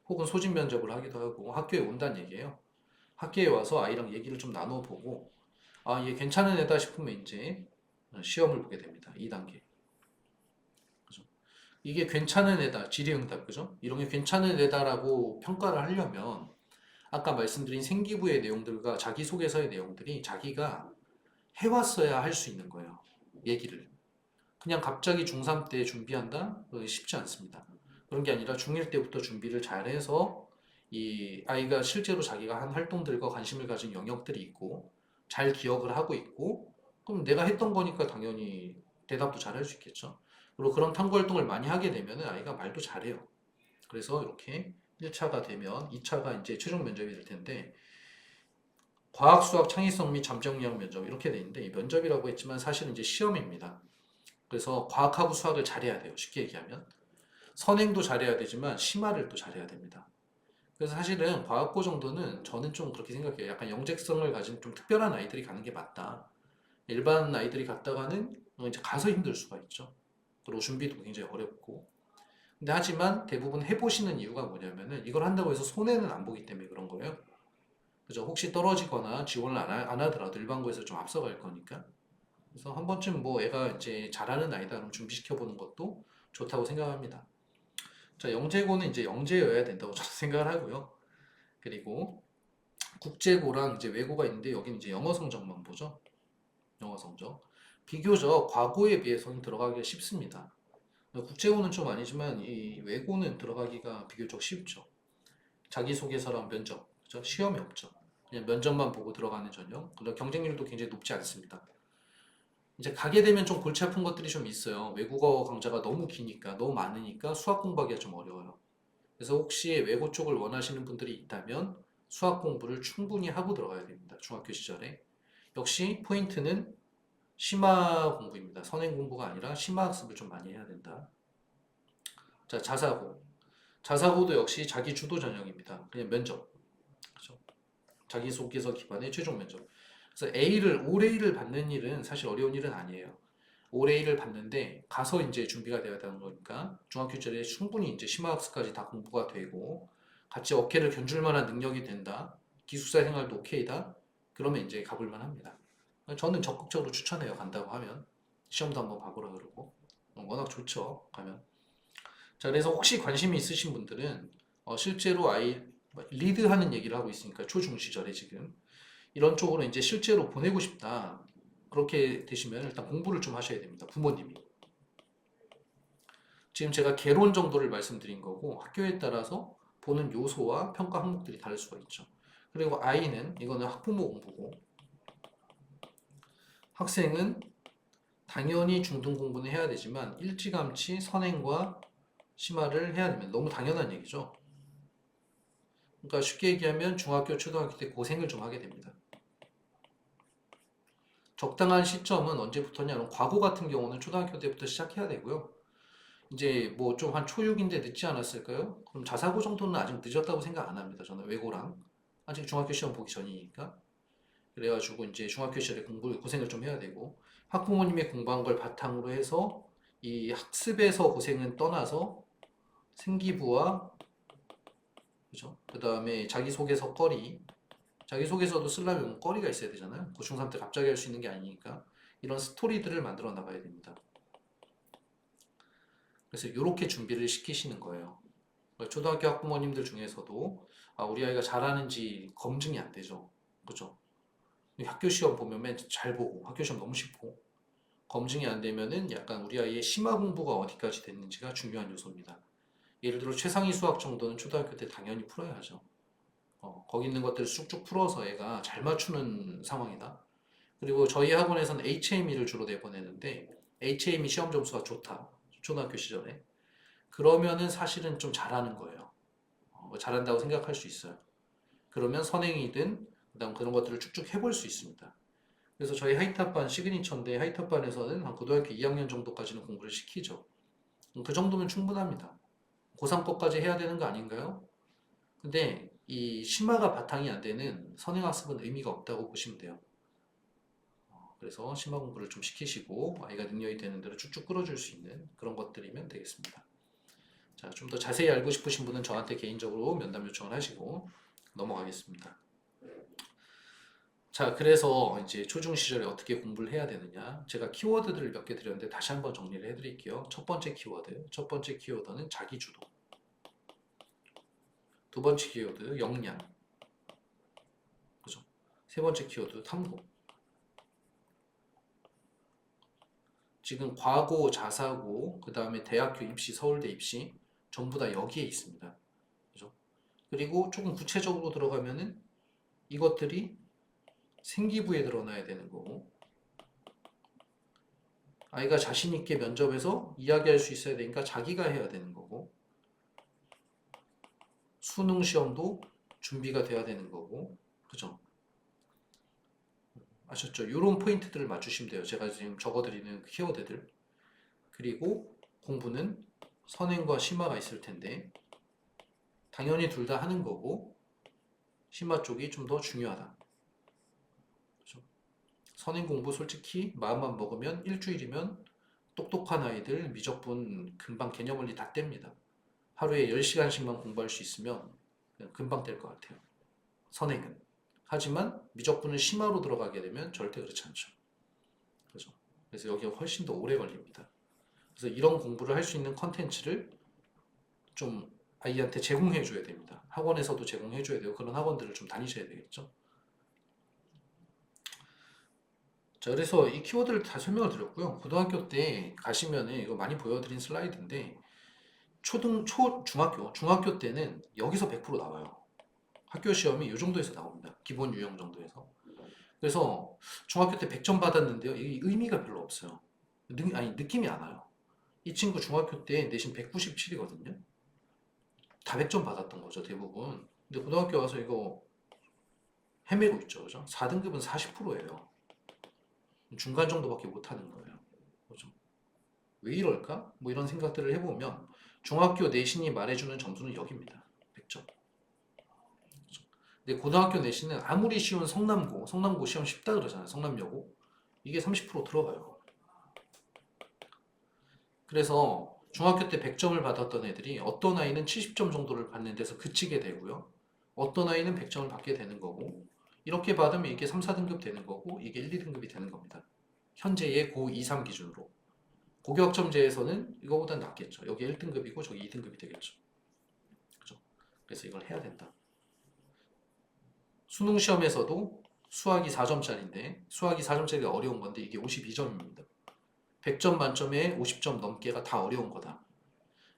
혹은 소집 면접을 하기도 하고 학교에 온다는 얘기예요. 학교에 와서 아이랑 얘기를 좀 나눠보고 아, 얘 괜찮은 애다 싶으면 이제 시험을 보게 됩니다. 2단계. 그죠? 이게 괜찮은 애다, 질의응답, 그죠? 이런 게 괜찮은 애다라고 평가를 하려면 아까 말씀드린 생기부의 내용들과 자기소개서의 내용들이 자기가 해왔어야 할 수 있는 거예요. 얘기를. 그냥 갑자기 중3 때 준비한다? 쉽지 않습니다. 그런 게 아니라 중1 때부터 준비를 잘해서 이 아이가 실제로 자기가 한 활동들과 관심을 가진 영역들이 있고 잘 기억을 하고 있고 그럼 내가 했던 거니까 당연히 대답도 잘 할 수 있겠죠. 그리고 그런 탐구 활동을 많이 하게 되면 아이가 말도 잘해요. 그래서 이렇게 1차가 되면 2차가 이제 최종 면접이 될 텐데 과학, 수학, 창의성 및 잠정력 면접 이렇게 돼 있는데 이 면접이라고 했지만 사실은 이제 시험입니다. 그래서 과학하고 수학을 잘해야 돼요. 쉽게 얘기하면. 선행도 잘해야 되지만 심화를 또 잘해야 됩니다. 그래서 사실은 과학고 정도는 저는 좀 그렇게 생각해요. 약간 영재성을 가진 좀 특별한 아이들이 가는 게 맞다. 일반 아이들이 갔다가는 이제 가서 힘들 수가 있죠. 그리고 준비도 굉장히 어렵고. 근데 하지만 대부분 해보시는 이유가 뭐냐면은 이걸 한다고 해서 손해는 안 보기 때문에 그런 거예요. 그죠? 혹시 떨어지거나 지원을 안 하더라도 일반고에서 좀 앞서갈 거니까. 그래서 한 번쯤 뭐 애가 이제 잘하는 아이다 그럼 준비시켜 보는 것도 좋다고 생각합니다. 자, 영재고는 이제 영재여야 된다고 저는 생각을 하고요. 그리고 국제고랑 이제 외고가 있는데 여기는 이제 영어 성적만 보죠. 영어 성적. 비교적 과거에 비해서는 들어가기가 쉽습니다. 국제고는 좀 아니지만 이 외고는 들어가기가 비교적 쉽죠. 자기소개서랑 면접, 그죠? 시험이 없죠. 그냥 면접만 보고 들어가는 전형. 그리고 경쟁률도 굉장히 높지 않습니다. 이제 가게 되면 좀 골치 아픈 것들이 좀 있어요. 외국어 강좌가 너무 기니까, 너무 많으니까 수학 공부하기가 좀 어려워요. 그래서 혹시 외고 쪽을 원하시는 분들이 있다면 수학 공부를 충분히 하고 들어가야 됩니다. 중학교 시절에. 역시 포인트는 심화 공부입니다. 선행 공부가 아니라 심화 학습을 좀 많이 해야 된다. 자, 자사고. 자사고도 역시 자기 주도 전형입니다. 그냥 면접. 그죠? 자기소개서 기반의 최종 면접. 그래서 올A를 받는 일은 사실 어려운 일은 아니에요. 올A를 받는데 가서 이제 준비가 돼야 되는 거니까 중학교 시절에 충분히 이제 심화학습까지 다 공부가 되고 같이 어깨를 견줄 만한 능력이 된다. 기숙사 생활도 오케이다. 그러면 이제 가볼만 합니다. 저는 적극적으로 추천해요. 간다고 하면. 시험도 한번 봐보라 그러고. 워낙 좋죠. 가면. 자, 그래서 혹시 관심이 있으신 분들은 실제로 아이 리드하는 얘기를 하고 있으니까 초중 시절에 지금 이런 쪽으로 이제 실제로 보내고 싶다. 그렇게 되시면 일단 공부를 좀 하셔야 됩니다. 부모님이. 지금 제가 개론 정도를 말씀드린 거고 학교에 따라서 보는 요소와 평가 항목들이 다를 수가 있죠. 그리고 아이는 이거는 학부모 공부고 학생은 당연히 중등 공부는 해야 되지만 일찌감치 선행과 심화를 해야 됩니다. 너무 당연한 얘기죠. 그러니까 쉽게 얘기하면 중학교, 초등학교 때 고생을 좀 하게 됩니다. 적당한 시점은 언제부터냐? 과거 같은 경우는 초등학교 때부터 시작해야 되고요. 이제 뭐 좀 한 초6인데 늦지 않았을까요? 그럼 자사고 정도는 아직 늦었다고 생각 안 합니다. 저는 외고랑. 아직 중학교 시험 보기 전이니까. 그래가지고 이제 중학교 시절에 고생을 좀 해야 되고, 학부모님의 공부한 걸 바탕으로 해서 이 학습에서 고생은 떠나서 생기부와, 그죠? 그 다음에 자기소개서 거리, 자기소개서도 쓰려면 거리가 있어야 되잖아요. 고3 때 갑자기 할 수 있는 게 아니니까 이런 스토리들을 만들어 나가야 됩니다. 그래서 이렇게 준비를 시키시는 거예요. 초등학교 학부모님들 중에서도 우리 아이가 잘하는지 검증이 안 되죠. 그죠? 학교 시험 보면 맨 잘 보고 학교 시험 너무 쉽고 검증이 안 되면은 약간 우리 아이의 심화 공부가 어디까지 됐는지가 중요한 요소입니다. 예를 들어 최상위 수학 정도는 초등학교 때 당연히 풀어야 하죠. 거기 있는 것들을 쑥쭉 풀어서 애가 잘 맞추는 상황이다. 그리고 저희 학원에서는 HME를 주로 내보내는데 HME 시험 점수가 좋다. 초등학교 시절에. 그러면은 사실은 좀 잘하는 거예요. 잘한다고 생각할 수 있어요. 그러면 선행이든 그다음 그런 것들을 쭉쭉 해볼 수 있습니다. 그래서 저희 하이탑반 시그니처인데 하이탑반에서는 한 고등학교 2학년 정도까지는 공부를 시키죠. 그 정도면 충분합니다. 고3 거까지 해야 되는 거 아닌가요? 근데 이 심화가 바탕이 안 되는 선행학습은 의미가 없다고 보시면 돼요. 그래서 심화 공부를 좀 시키시고 아이가 능력이 되는 대로 쭉쭉 끌어줄 수 있는 그런 것들이면 되겠습니다. 자, 좀 더 자세히 알고 싶으신 분은 저한테 개인적으로 면담 요청을 하시고 넘어가겠습니다. 자, 그래서 이제 초중 시절에 어떻게 공부를 해야 되느냐. 제가 키워드들을 몇 개 드렸는데 다시 한번 정리를 해드릴게요. 첫 번째 키워드. 첫 번째 키워드는 자기주도. 두 번째 키워드 역량. 그죠? 세 번째 키워드 탐구. 지금 과고, 자사고, 그 다음에 대학교 입시, 서울대 입시 전부 다 여기에 있습니다. 그죠? 그리고 조금 구체적으로 들어가면은 이것들이 생기부에 드러나야 되는 거고 아이가 자신 있게 면접에서 이야기할 수 있어야 되니까 자기가 해야 되는 거고 수능 시험도 준비가 돼야 되는 거고 그죠? 아셨죠? 이런 포인트들을 맞추시면 돼요. 제가 지금 적어드리는 키워드들 그리고 공부는 선행과 심화가 있을 텐데 당연히 둘 다 하는 거고 심화 쪽이 좀 더 중요하다. 그죠? 선행 공부 솔직히 마음만 먹으면 일주일이면 똑똑한 아이들 미적분 금방 개념 원리 다 뗍니다. 하루에 10시간씩만 공부할 수 있으면 금방 될 것 같아요. 선행은. 하지만 미적분을 심화로 들어가게 되면 절대 그렇지 않죠. 그죠? 그래서 여기가 훨씬 더 오래 걸립니다. 그래서 이런 공부를 할 수 있는 컨텐츠를 좀 아이한테 제공해 줘야 됩니다. 학원에서도 제공해 줘야 돼요. 그런 학원들을 좀 다니셔야 되겠죠. 자, 그래서 이 키워드를 다 설명을 드렸고요. 고등학교 때 가시면은 이거 많이 보여드린 슬라이드인데 중학교 때는 여기서 100% 나와요. 학교 시험이 이 정도에서 나옵니다. 기본 유형 정도에서. 그래서 중학교 때 100점 받았는데요. 이게 의미가 별로 없어요. 느낌이 안 와요. 이 친구 중학교 때 내신 197이거든요. 다 100점 받았던 거죠, 대부분. 근데 고등학교 와서 이거 헤매고 있죠, 그죠? 4등급은 40%예요. 중간 정도밖에 못 하는 거예요. 그죠? 왜 이럴까? 뭐 이런 생각들을 해보면 중학교 내신이 말해주는 점수는 여기입니다. 100점. 근데 고등학교 내신은 아무리 쉬운 성남고 시험 쉽다 그러잖아요. 성남여고. 이게 30% 들어가요. 그래서 중학교 때 100점을 받았던 애들이 어떤 아이는 70점 정도를 받는 데서 그치게 되고요. 어떤 아이는 100점을 받게 되는 거고 이렇게 받으면 이게 3, 4등급 되는 거고 이게 1, 2등급이 되는 겁니다. 현재의 고 2, 3 기준으로. 고교학점제에서는 이거보다 낫겠죠. 여기 1등급이고 저기 2등급이 되겠죠. 그죠? 그래서 이걸 해야 된다. 수능 시험에서도 수학이 4점짜리인데 수학이 4점짜리가 어려운 건데 이게 52점입니다. 100점 만점에 50점 넘게가 다 어려운 거다.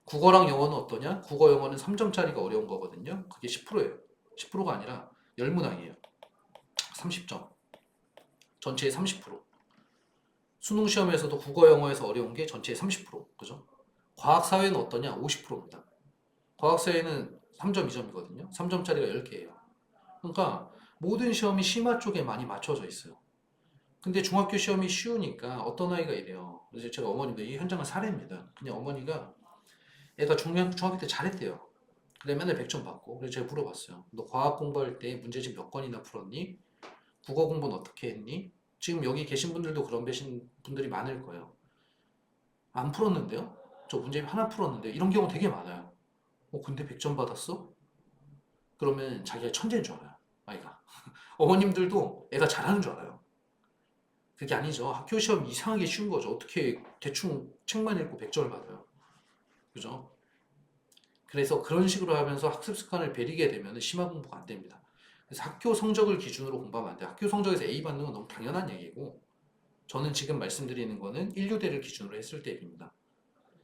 국어랑 영어는 어떠냐? 국어 영어는 3점짜리가 어려운 거거든요. 그게 10%예요. 10%가 아니라 열문항이에요. 30점. 전체의 30%. 수능 시험에서도 국어 영어에서 어려운 게 전체의 30%. 그죠? 과학 사회는 어떠냐? 50%입니다. 과학 사회는 3점, 2점이거든요. 3점짜리가 10개예요. 그러니까 모든 시험이 심화 쪽에 많이 맞춰져 있어요. 근데 중학교 시험이 쉬우니까 어떤 아이가 이래요. 그래서 제가 어머님도 이 현장은 사례입니다. 그냥 어머니가 애가 중학교 때 잘했대요. 그래 맨날 100점 받고. 그래서 제가 물어봤어요. 너 과학 공부할 때 문제집 몇 건이나 풀었니? 국어 공부는 어떻게 했니? 지금 여기 계신 분들도 그런 배신 분들이 많을 거예요. 안 풀었는데요? 저 문제집 하나 풀었는데 이런 경우 되게 많아요. 근데 100점 받았어? 그러면 자기가 천재인 줄 알아요. 아이가. 어머님들도 애가 잘하는 줄 알아요. 그게 아니죠. 학교 시험 이상하게 쉬운 거죠. 어떻게 대충 책만 읽고 100점을 받아요. 그죠? 그래서 그런 식으로 하면서 학습 습관을 배리게 되면 심화 공부가 안 됩니다. 그래서 학교 성적을 기준으로 공부하면 안 돼요. 학교 성적에서 A 받는 건 너무 당연한 얘기고, 저는 지금 말씀드리는 거는 인류대를 기준으로 했을 때 얘기입니다.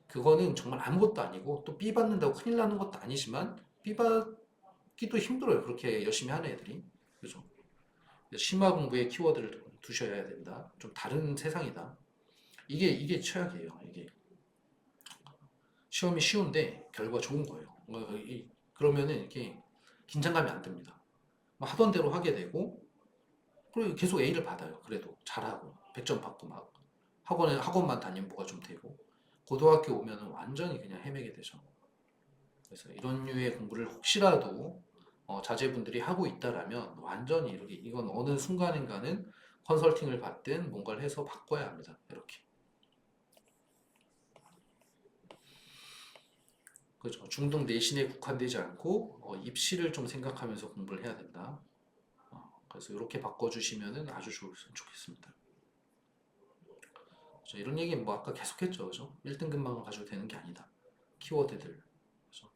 그거는 정말 아무것도 아니고, 또 B 받는다고 큰일 나는 것도 아니지만, B 받기도 힘들어요. 그렇게 열심히 하는 애들이. 그죠? 심화 공부의 키워드를 두셔야 된다. 좀 다른 세상이다. 이게 최악이에요. 이게 시험이 쉬운데 결과 좋은 거예요. 그러면은 이게 긴장감이 안 듭니다. 하던 대로 하게 되고, 그리고 계속 A를 받아요. 그래도 잘하고 100점 받고 막 학원만 다니면 뭐가 좀 되고, 고등학교 오면은 완전히 그냥 헤매게 되죠. 그래서 이런 류의 공부를 혹시라도 자제분들이 하고 있다라면 완전히 이렇게, 이건 어느 순간인가는 컨설팅을 받든 뭔가를 해서 바꿔야 합니다. 이렇게. 그죠. 중등 내신에 국한되지 않고 입시를 좀 생각하면서 공부를 해야 된다. 그래서 이렇게 바꿔주시면은 아주 좋겠습니다. 그죠? 이런 얘기는 뭐 아까 계속했죠. 그죠? 1등급만 가지고 되는 게 아니다. 키워드들. 그죠?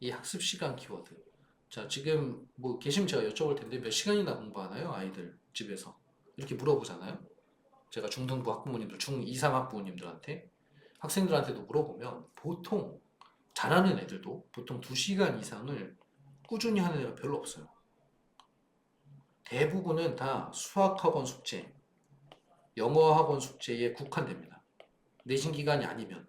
이 학습 시간 키워드. 자, 지금 뭐 계시면 제가 여쭤볼 텐데 몇 시간이나 공부하나요? 아이들 집에서. 이렇게 물어보잖아요. 제가 중등부 학부모님들, 중2, 3학부모님들한테, 학생들한테도 물어보면 보통 잘하는 애들도 보통 2시간 이상을 꾸준히 하는 애가 별로 없어요. 대부분은 다 수학학원 숙제, 영어학원 숙제에 국한됩니다. 내신 기간이 아니면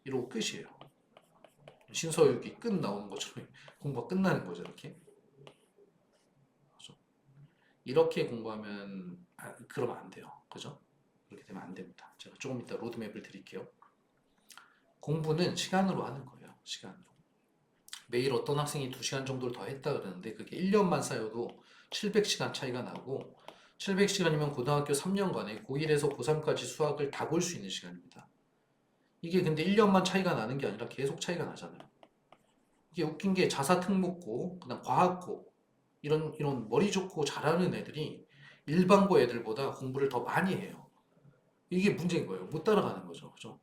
이러고 끝이에요. 신서유기 끝 나오는 것처럼 공부가 끝나는 거죠. 이렇게. 그죠? 이렇게 공부하면 그러면 안 돼요. 그죠? 그렇게 되면 안 됩니다. 제가 조금 이따 로드맵을 드릴게요. 공부는 시간으로 하는 거예요. 시간으로. 매일 어떤 학생이 2시간 정도를 더 했다 그러는데 그게 1년만 쌓여도 700시간 차이가 나고, 700시간이면 고등학교 3년간에 고1에서 고3까지 수학을 다 볼 수 있는 시간입니다. 이게 근데 1년만 차이가 나는 게 아니라 계속 차이가 나잖아요. 이게 웃긴 게 자사특목고, 그다음 과학고, 이런 머리 좋고 잘하는 애들이 일반고 애들보다 공부를 더 많이 해요. 이게 문제인 거예요. 못 따라가는 거죠. 그죠?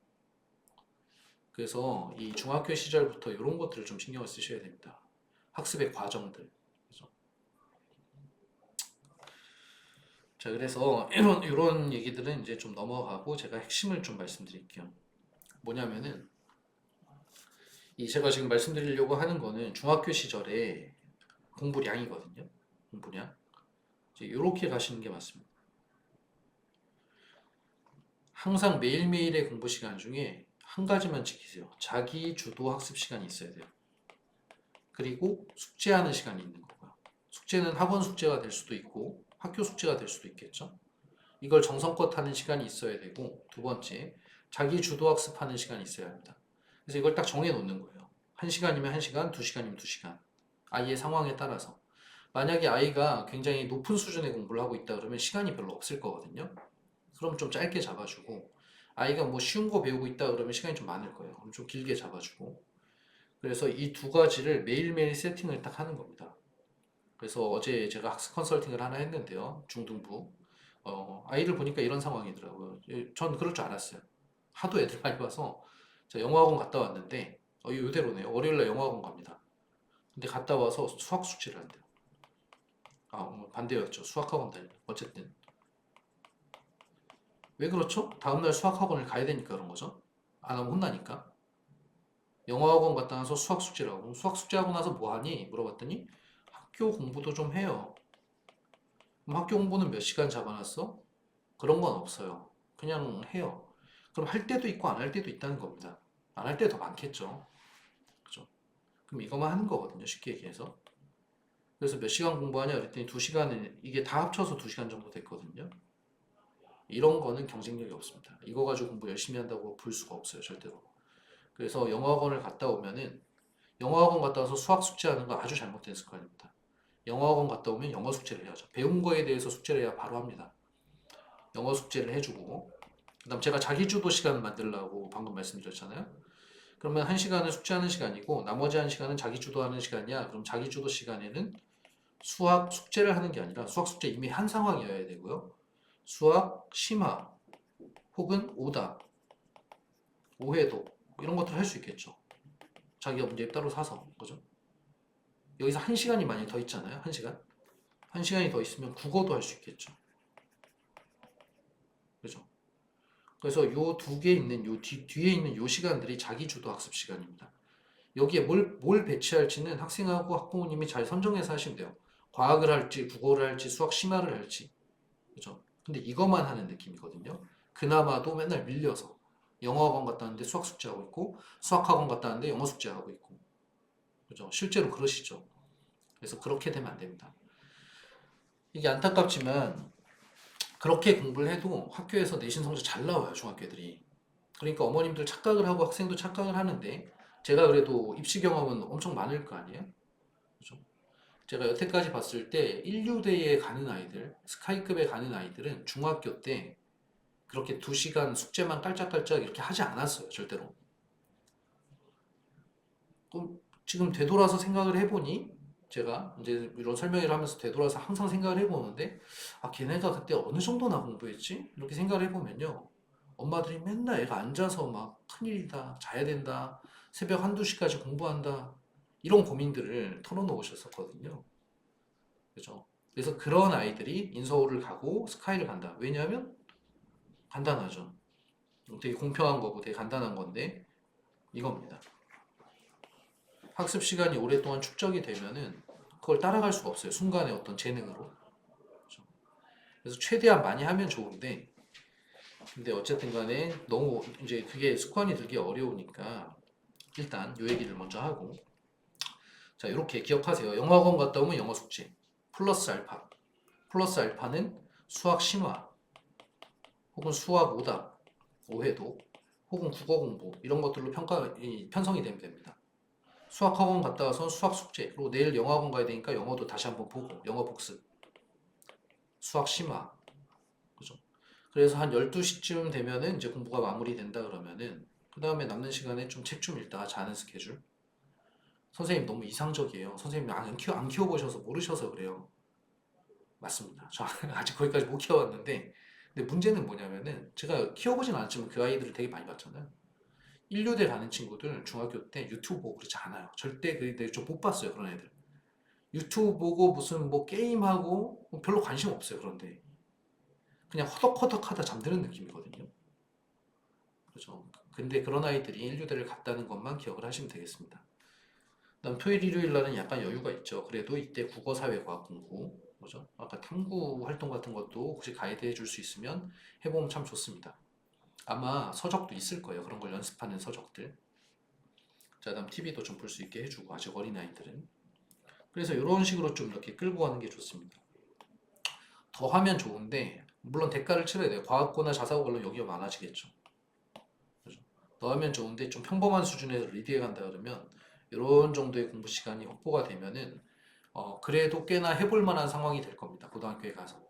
그래서 이 중학교 시절부터 이런 것들을 좀 신경을 쓰셔야 됩니다. 학습의 과정들. 그죠? 자, 그래서 이런 얘기들은 이제 좀 넘어가고 제가 핵심을 좀 말씀드릴게요. 뭐냐면은, 이 제가 지금 말씀드리려고 하는 거는 중학교 시절에 공부량이거든요. 공부량. 이제 이렇게 가시는 게 맞습니다. 항상 매일매일의 공부 시간 중에 한 가지만 지키세요. 자기 주도 학습 시간이 있어야 돼요. 그리고 숙제하는 시간이 있는 거고요. 숙제는 학원 숙제가 될 수도 있고 학교 숙제가 될 수도 있겠죠. 이걸 정성껏 하는 시간이 있어야 되고, 두 번째, 자기 주도 학습하는 시간이 있어야 합니다. 그래서 이걸 딱 정해 놓는 거예요. 1시간이면 1시간, 2시간이면 2시간. 아이의 상황에 따라서. 만약에 아이가 굉장히 높은 수준의 공부를 하고 있다 그러면 시간이 별로 없을 거거든요. 그럼 좀 짧게 잡아주고, 아이가 뭐 쉬운 거 배우고 있다 그러면 시간이 좀 많을 거예요. 그럼 좀 길게 잡아주고. 그래서 이 두 가지를 매일매일 세팅을 딱 하는 겁니다. 그래서 어제 제가 학습 컨설팅을 하나 했는데요. 중등부. 아이를 보니까 이런 상황이더라고요. 전 그럴 줄 알았어요. 하도 애들 많이 봐서. 자, 영어학원 갔다 왔는데, 이대로네요. 월요일날 영어학원 갑니다. 근데 갔다 와서 수학 숙제를 한대요. 반대였죠. 수학학원 다니고. 어쨌든. 왜 그렇죠? 다음날 수학학원을 가야 되니까 그런 거죠. 안 하면 혼나니까. 영어학원 갔다 와서 수학 숙제를 하고, 수학 숙제하고 나서 뭐 하니? 물어봤더니 학교 공부도 좀 해요. 그럼 학교 공부는 몇 시간 잡아놨어? 그런 건 없어요. 그냥 해요. 그럼 할 때도 있고 안 할 때도 있다는 겁니다. 안 할 때 더 많겠죠. 그죠? 그럼 이거만 하는 거거든요. 쉽게 얘기해서. 그래서 몇 시간 공부하냐 그랬더니 2시간은, 이게 다 합쳐서 2시간 정도 됐거든요. 이런 거는 경쟁력이 없습니다. 이거 가지고 공부 열심히 한다고 볼 수가 없어요, 절대로. 그래서 영어학원을 갔다 오면은 영어학원 갔다 와서 수학 숙제하는 거 아주 잘못된 습관입니다. 영어학원 갔다 오면 영어 숙제를 해야죠. 배운 거에 대해서 숙제를 해야 바로 합니다. 영어 숙제를 해주고 그다음 제가 자기주도 시간을 만들라고 방금 말씀드렸잖아요. 그러면 한 시간은 숙제하는 시간이고 나머지 한 시간은 자기주도하는 시간이야. 그럼 자기주도 시간에는 수학 숙제를 하는 게 아니라 수학 숙제 이미 한 상황이어야 되고요. 수학, 심화, 혹은 오답, 오해도 이런 것들을 할 수 있겠죠. 자기가 문제 따로 사서 그죠? 여기서 한 시간이 만약 더 있잖아요. 한 시간. 한 시간이 더 있으면 국어도 할 수 있겠죠. 그죠? 그래서 요 두 개 있는 요 뒤에 있는 요 시간들이 자기주도 학습 시간입니다. 여기에 뭘 배치할지는 학생하고 학부모님이 잘 선정해서 하시면 돼요. 과학을 할지, 국어를 할지, 수학 심화를 할지. 그죠? 근데 이것만 하는 느낌이거든요. 그나마도 맨날 밀려서. 영어학원 갔다 왔는데 수학 숙제하고 있고, 수학학원 갔다 왔는데 영어 숙제하고 있고. 그죠? 실제로 그러시죠. 그래서 그렇게 되면 안 됩니다. 이게 안타깝지만, 그렇게 공부를 해도 학교에서 내신 성적 잘 나와요, 중학교 애들이. 그러니까 어머님들 착각을 하고 학생도 착각을 하는데, 제가 그래도 입시 경험은 엄청 많을 거 아니에요? 그죠? 제가 여태까지 봤을 때 인류대에 가는 아이들, 스카이급에 가는 아이들은 중학교 때 그렇게 2시간 숙제만 깔짝깔짝 이렇게 하지 않았어요, 절대로. 또 지금 되돌아서 생각을 해보니 제가 이제 이런 설명을 하면서 되돌아서 항상 생각을 해보는데 아, 걔네가 그때 어느 정도나 공부했지? 이렇게 생각을 해보면요. 엄마들이 맨날 애가 앉아서 막 큰일이다, 자야 된다, 새벽 한두 시까지 공부한다, 이런 고민들을 털어놓으셨었거든요. 그죠? 그래서 그런 아이들이 인서울을 가고 스카이를 간다. 왜냐하면 간단하죠. 되게 공평한 거고 되게 간단한 건데 이겁니다. 학습 시간이 오랫동안 축적이 되면은 그걸 따라갈 수가 없어요. 순간의 어떤 재능으로. 그렇죠? 그래서 최대한 많이 하면 좋은데 근데 어쨌든 간에 너무 이제 그게 습관이 들기 어려우니까 일단 요 얘기를 먼저 하고 자 이렇게 기억하세요. 영어학원 갔다 오면 영어 숙제 플러스 알파 플러스 알파는 수학 심화 혹은 수학 오답 오해도 혹은 국어 공부 이런 것들로 편성이 되면 됩니다. 수학학원 갔다 와서 수학 숙제 그리고 내일 영어학원 가야 되니까 영어도 다시 한번 보고 영어 복습 수학 심화 그죠? 그래서 한 12시쯤 되면은 이제 공부가 마무리된다 그러면은 그 다음에 남는 시간에 좀 책 좀 읽다가 자는 스케줄. 선생님 너무 이상적이에요. 선생님 안 키워보셔서 모르셔서 그래요. 맞습니다. 저 아직 거기까지 못 키워봤는데 근데 문제는 뭐냐면은 제가 키워보진 않았지만 그 아이들을 되게 많이 봤잖아요. 인류대 가는 친구들 중학교 때 유튜브 보고 그러지 않아요. 절대 그 애들 좀 못 봤어요. 그런 애들. 유튜브 보고 무슨 뭐 게임하고 뭐 별로 관심 없어요. 그런데 그냥 허덕허덕 하다 잠드는 느낌이거든요. 그죠? 근데 그런 아이들이 인류대를 갔다는 것만 기억을 하시면 되겠습니다. 그다음 토요일, 일요일 날은 약간 여유가 있죠. 그래도 이때 국어, 사회, 과학 공부, 그죠? 아까 탐구 활동 같은 것도 혹시 가이드 해줄 수 있으면 해보면 참 좋습니다. 아마 서적도 있을 거예요. 그런 걸 연습하는 서적들. 자, 그다음 TV도 좀 볼 수 있게 해주고 아직 어린 아이들은. 그래서 이런 식으로 좀 이렇게 끌고 가는 게 좋습니다. 더 하면 좋은데 물론 대가를 치러야 돼요. 과학고나 자사고 관련 여기가 많아지겠죠. 그죠? 더 하면 좋은데 좀 평범한 수준에서 리드해 간다 그러면 이런 정도의 공부 시간이 확보가 되면은 그래도 꽤나 해볼 만한 상황이 될 겁니다. 고등학교에 가서.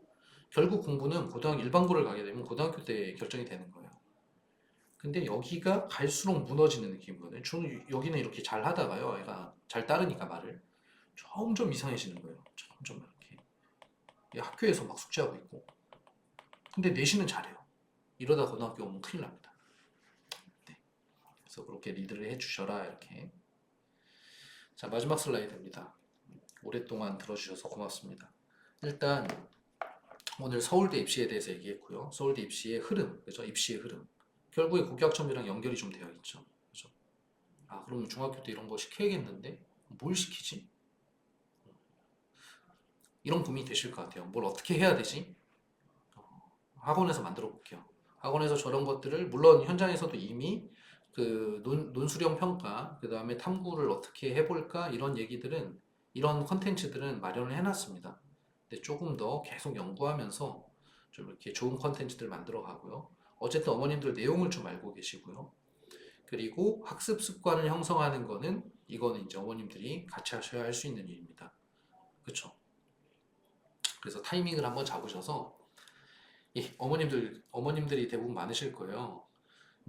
결국 공부는 고등학교 일반고를 가게 되면 고등학교 때 결정이 되는 거예요. 근데 여기가 갈수록 무너지는 느낌이거든요. 여기는 이렇게 잘 하다가요. 애가 잘 따르니까 말을 점점 이상해지는 거예요. 점점 이렇게. 학교에서 막 숙제하고 있고. 근데 내신은 잘해요. 이러다 고등학교 오면 큰일 납니다. 네. 그래서 그렇게 리드를 해주셔라 이렇게. 자 마지막 슬라이드입니다. 오랫동안 들어주셔서 고맙습니다. 일단 오늘 서울대 입시에 대해서 얘기했고요. 서울대 입시의 흐름, 그죠? 입시의 흐름. 결국에 국교학점이랑 연결이 좀 되어 있죠. 그죠? 아, 그러면 중학교 때 이런 거 시켜야겠는데? 뭘 시키지? 이런 고민이 되실 것 같아요. 뭘 어떻게 해야 되지? 학원에서 만들어 볼게요. 학원에서 저런 것들을, 물론 현장에서도 이미 그 논수령 평가, 그 다음에 탐구를 어떻게 해볼까? 이런 얘기들은, 이런 컨텐츠들은 마련을 해놨습니다. 근데 조금 더 계속 연구하면서 좀 이렇게 좋은 컨텐츠들 만들어 가고요. 어쨌든 어머님들 내용을 좀 알고 계시고요. 그리고 학습 습관을 형성하는 거는 이거는 이제 어머님들이 같이 하셔야 할 수 있는 일입니다. 그렇죠? 그래서 타이밍을 한번 잡으셔서 어머님들이 대부분 많으실 거예요.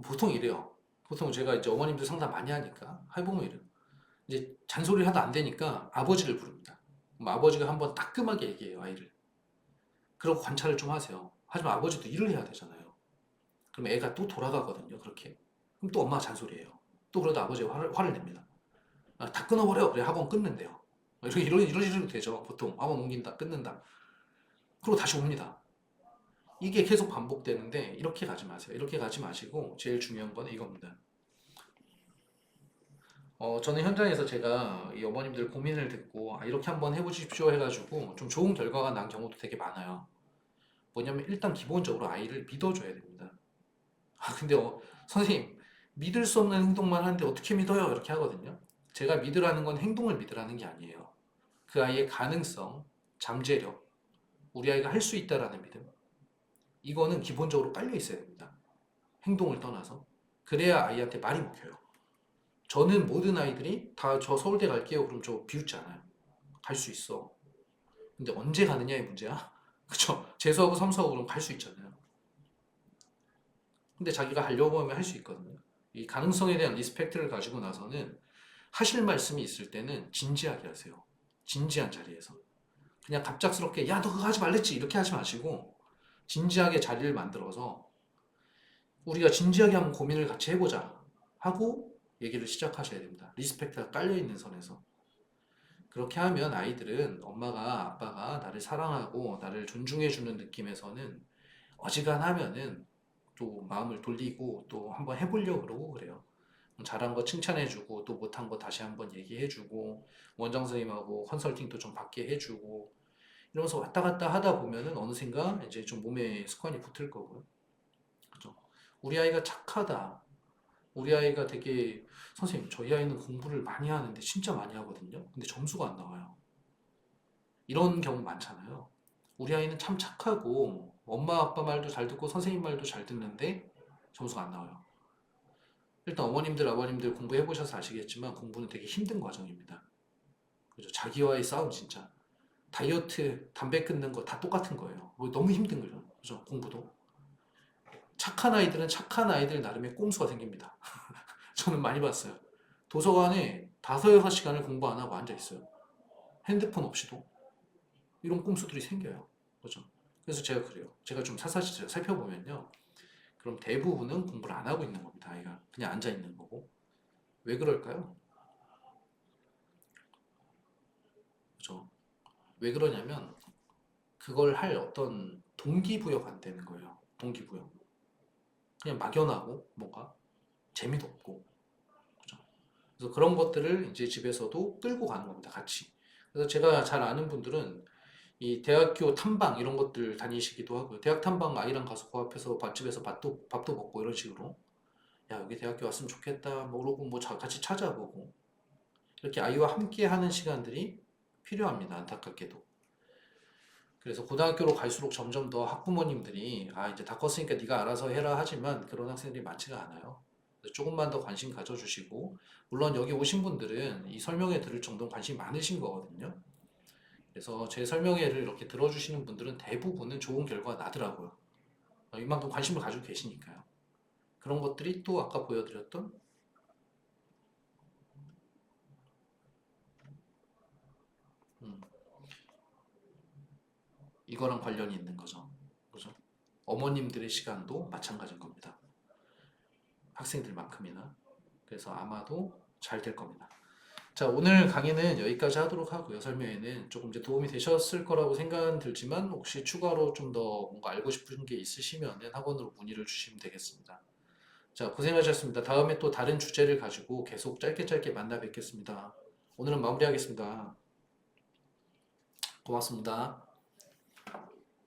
보통 이래요. 보통 제가 이제 어머님들 상담 많이 하니까 해보면 이래요. 이제 잔소리를 하다 안 되니까 아버지를 부릅니다. 그럼 아버지가 한번 따끔하게 얘기해요, 아이를. 그러고 관찰을 좀 하세요. 하지만 아버지도 일을 해야 되잖아요. 그럼 애가 또 돌아가거든요, 그렇게. 그럼 또 엄마가 잔소리해요. 또 그러다 아버지가 화를 냅니다. 아, 다 끊어버려. 그래, 학원 끊는데요. 이런 식으로 되죠, 보통. 학원 옮긴다, 끊는다. 그리고 다시 옵니다. 이게 계속 반복되는데, 이렇게 가지 마세요. 이렇게 가지 마시고, 제일 중요한 건 이겁니다. 저는 현장에서 제가 이 어머님들 고민을 듣고, 아, 이렇게 한번 해보십시오 해가지고, 좀 좋은 결과가 난 경우도 되게 많아요. 뭐냐면, 일단 기본적으로 아이를 믿어줘야 됩니다. 아, 근데 선생님, 믿을 수 없는 행동만 하는데 어떻게 믿어요? 이렇게 하거든요. 제가 믿으라는 건 행동을 믿으라는 게 아니에요. 그 아이의 가능성, 잠재력, 우리 아이가 할 수 있다라는 믿음. 이거는 기본적으로 깔려 있어야 됩니다. 행동을 떠나서. 그래야 아이한테 말이 먹혀요. 저는 모든 아이들이 다 저 서울대 갈게요. 그럼 저 비웃지 않아요. 갈 수 있어. 근데 언제 가느냐의 문제야. 그쵸? 재수하고 삼수하고 그럼 갈 수 있잖아요. 근데 자기가 하려고 하면 할 수 있거든요. 이 가능성에 대한 리스펙트를 가지고 나서는 하실 말씀이 있을 때는 진지하게 하세요. 진지한 자리에서. 그냥 갑작스럽게 야, 너 그거 하지 말랬지 이렇게 하지 마시고 진지하게 자리를 만들어서 우리가 진지하게 한번 고민을 같이 해보자 하고 얘기를 시작하셔야 됩니다. 리스펙트가 깔려있는 선에서. 그렇게 하면 아이들은 엄마가 아빠가 나를 사랑하고 나를 존중해주는 느낌에서는 어지간하면은 또 마음을 돌리고 또 한번 해보려고 그러고 그래요. 잘한 거 칭찬해주고 또 못한 거 다시 한번 얘기해주고 원장 선생님하고 컨설팅도 좀 받게 해주고 이러면서 왔다 갔다 하다 보면은 어느샌가 이제 좀 몸에 습관이 붙을 거고요. 그죠? 우리 아이가 착하다. 우리 아이가 되게 선생님 저희 아이는 공부를 많이 하는데 진짜 많이 하거든요. 근데 점수가 안 나와요. 이런 경우 많잖아요. 우리 아이는 참 착하고 엄마 아빠 말도 잘 듣고 선생님 말도 잘 듣는데 점수가 안 나와요. 일단 어머님들 아버님들 공부해 보셔서 아시겠지만 공부는 되게 힘든 과정입니다. 그죠? 자기와의 싸움 진짜. 다이어트, 담배 끊는 거 다 똑같은 거예요. 뭐 너무 힘든 거죠. 그죠? 공부도. 착한 아이들은 착한 아이들 나름의 꼼수가 생깁니다. 저는 많이 봤어요. 도서관에 5-6시간을 공부 안 하고 앉아 있어요. 핸드폰 없이도. 이런 꼼수들이 생겨요. 그죠? 그래서 제가 그래요. 제가 좀 사사시 살펴보면요. 그럼 대부분은 공부를 안 하고 있는 겁니다. 아이가. 그냥 앉아 있는 거고. 왜 그럴까요? 그죠? 왜 그러냐면 그걸 할 어떤 동기부여가 안 되는 거예요. 동기부여. 그냥 막연하고 뭔가 재미도 없고. 그죠? 그래서 그런 것들을 이제 집에서도 끌고 가는 겁니다. 같이. 그래서 제가 잘 아는 분들은 이 대학교 탐방 이런 것들 다니시기도 하고요. 대학 탐방 아이랑 가서 그 앞에서 밥집에서 밥도 먹고 이런 식으로. 야, 여기 대학교 왔으면 좋겠다. 모르고 뭐 같이 찾아보고. 이렇게 아이와 함께 하는 시간들이 필요합니다. 안타깝게도. 그래서 고등학교로 갈수록 점점 더 학부모님들이 아 이제 다 컸으니까 네가 알아서 해라 하지만 그런 학생들이 많지가 않아요. 그래서 조금만 더 관심 가져주시고 물론 여기 오신 분들은 이 설명회 들을 정도는 관심이 많으신 거거든요. 그래서 제 설명회를 이렇게 들어주시는 분들은 대부분은 좋은 결과가 나더라고요. 이만큼 관심을 가지고 계시니까요. 그런 것들이 또 아까 보여드렸던 음, 이거랑 관련이 있는 거죠. 그죠? 어머님들의 시간도 마찬가지인 겁니다. 학생들만큼이나. 그래서 아마도 잘 될 겁니다. 자, 오늘 강의는 여기까지 하도록 하고요. 설명회는 조금 이제 도움이 되셨을 거라고 생각은 들지만 혹시 추가로 좀 더 뭔가 알고 싶은 게 있으시면 학원으로 문의를 주시면 되겠습니다. 자, 고생하셨습니다. 다음에 또 다른 주제를 가지고 계속 짧게 짧게 만나 뵙겠습니다. 오늘은 마무리하겠습니다. 고맙습니다.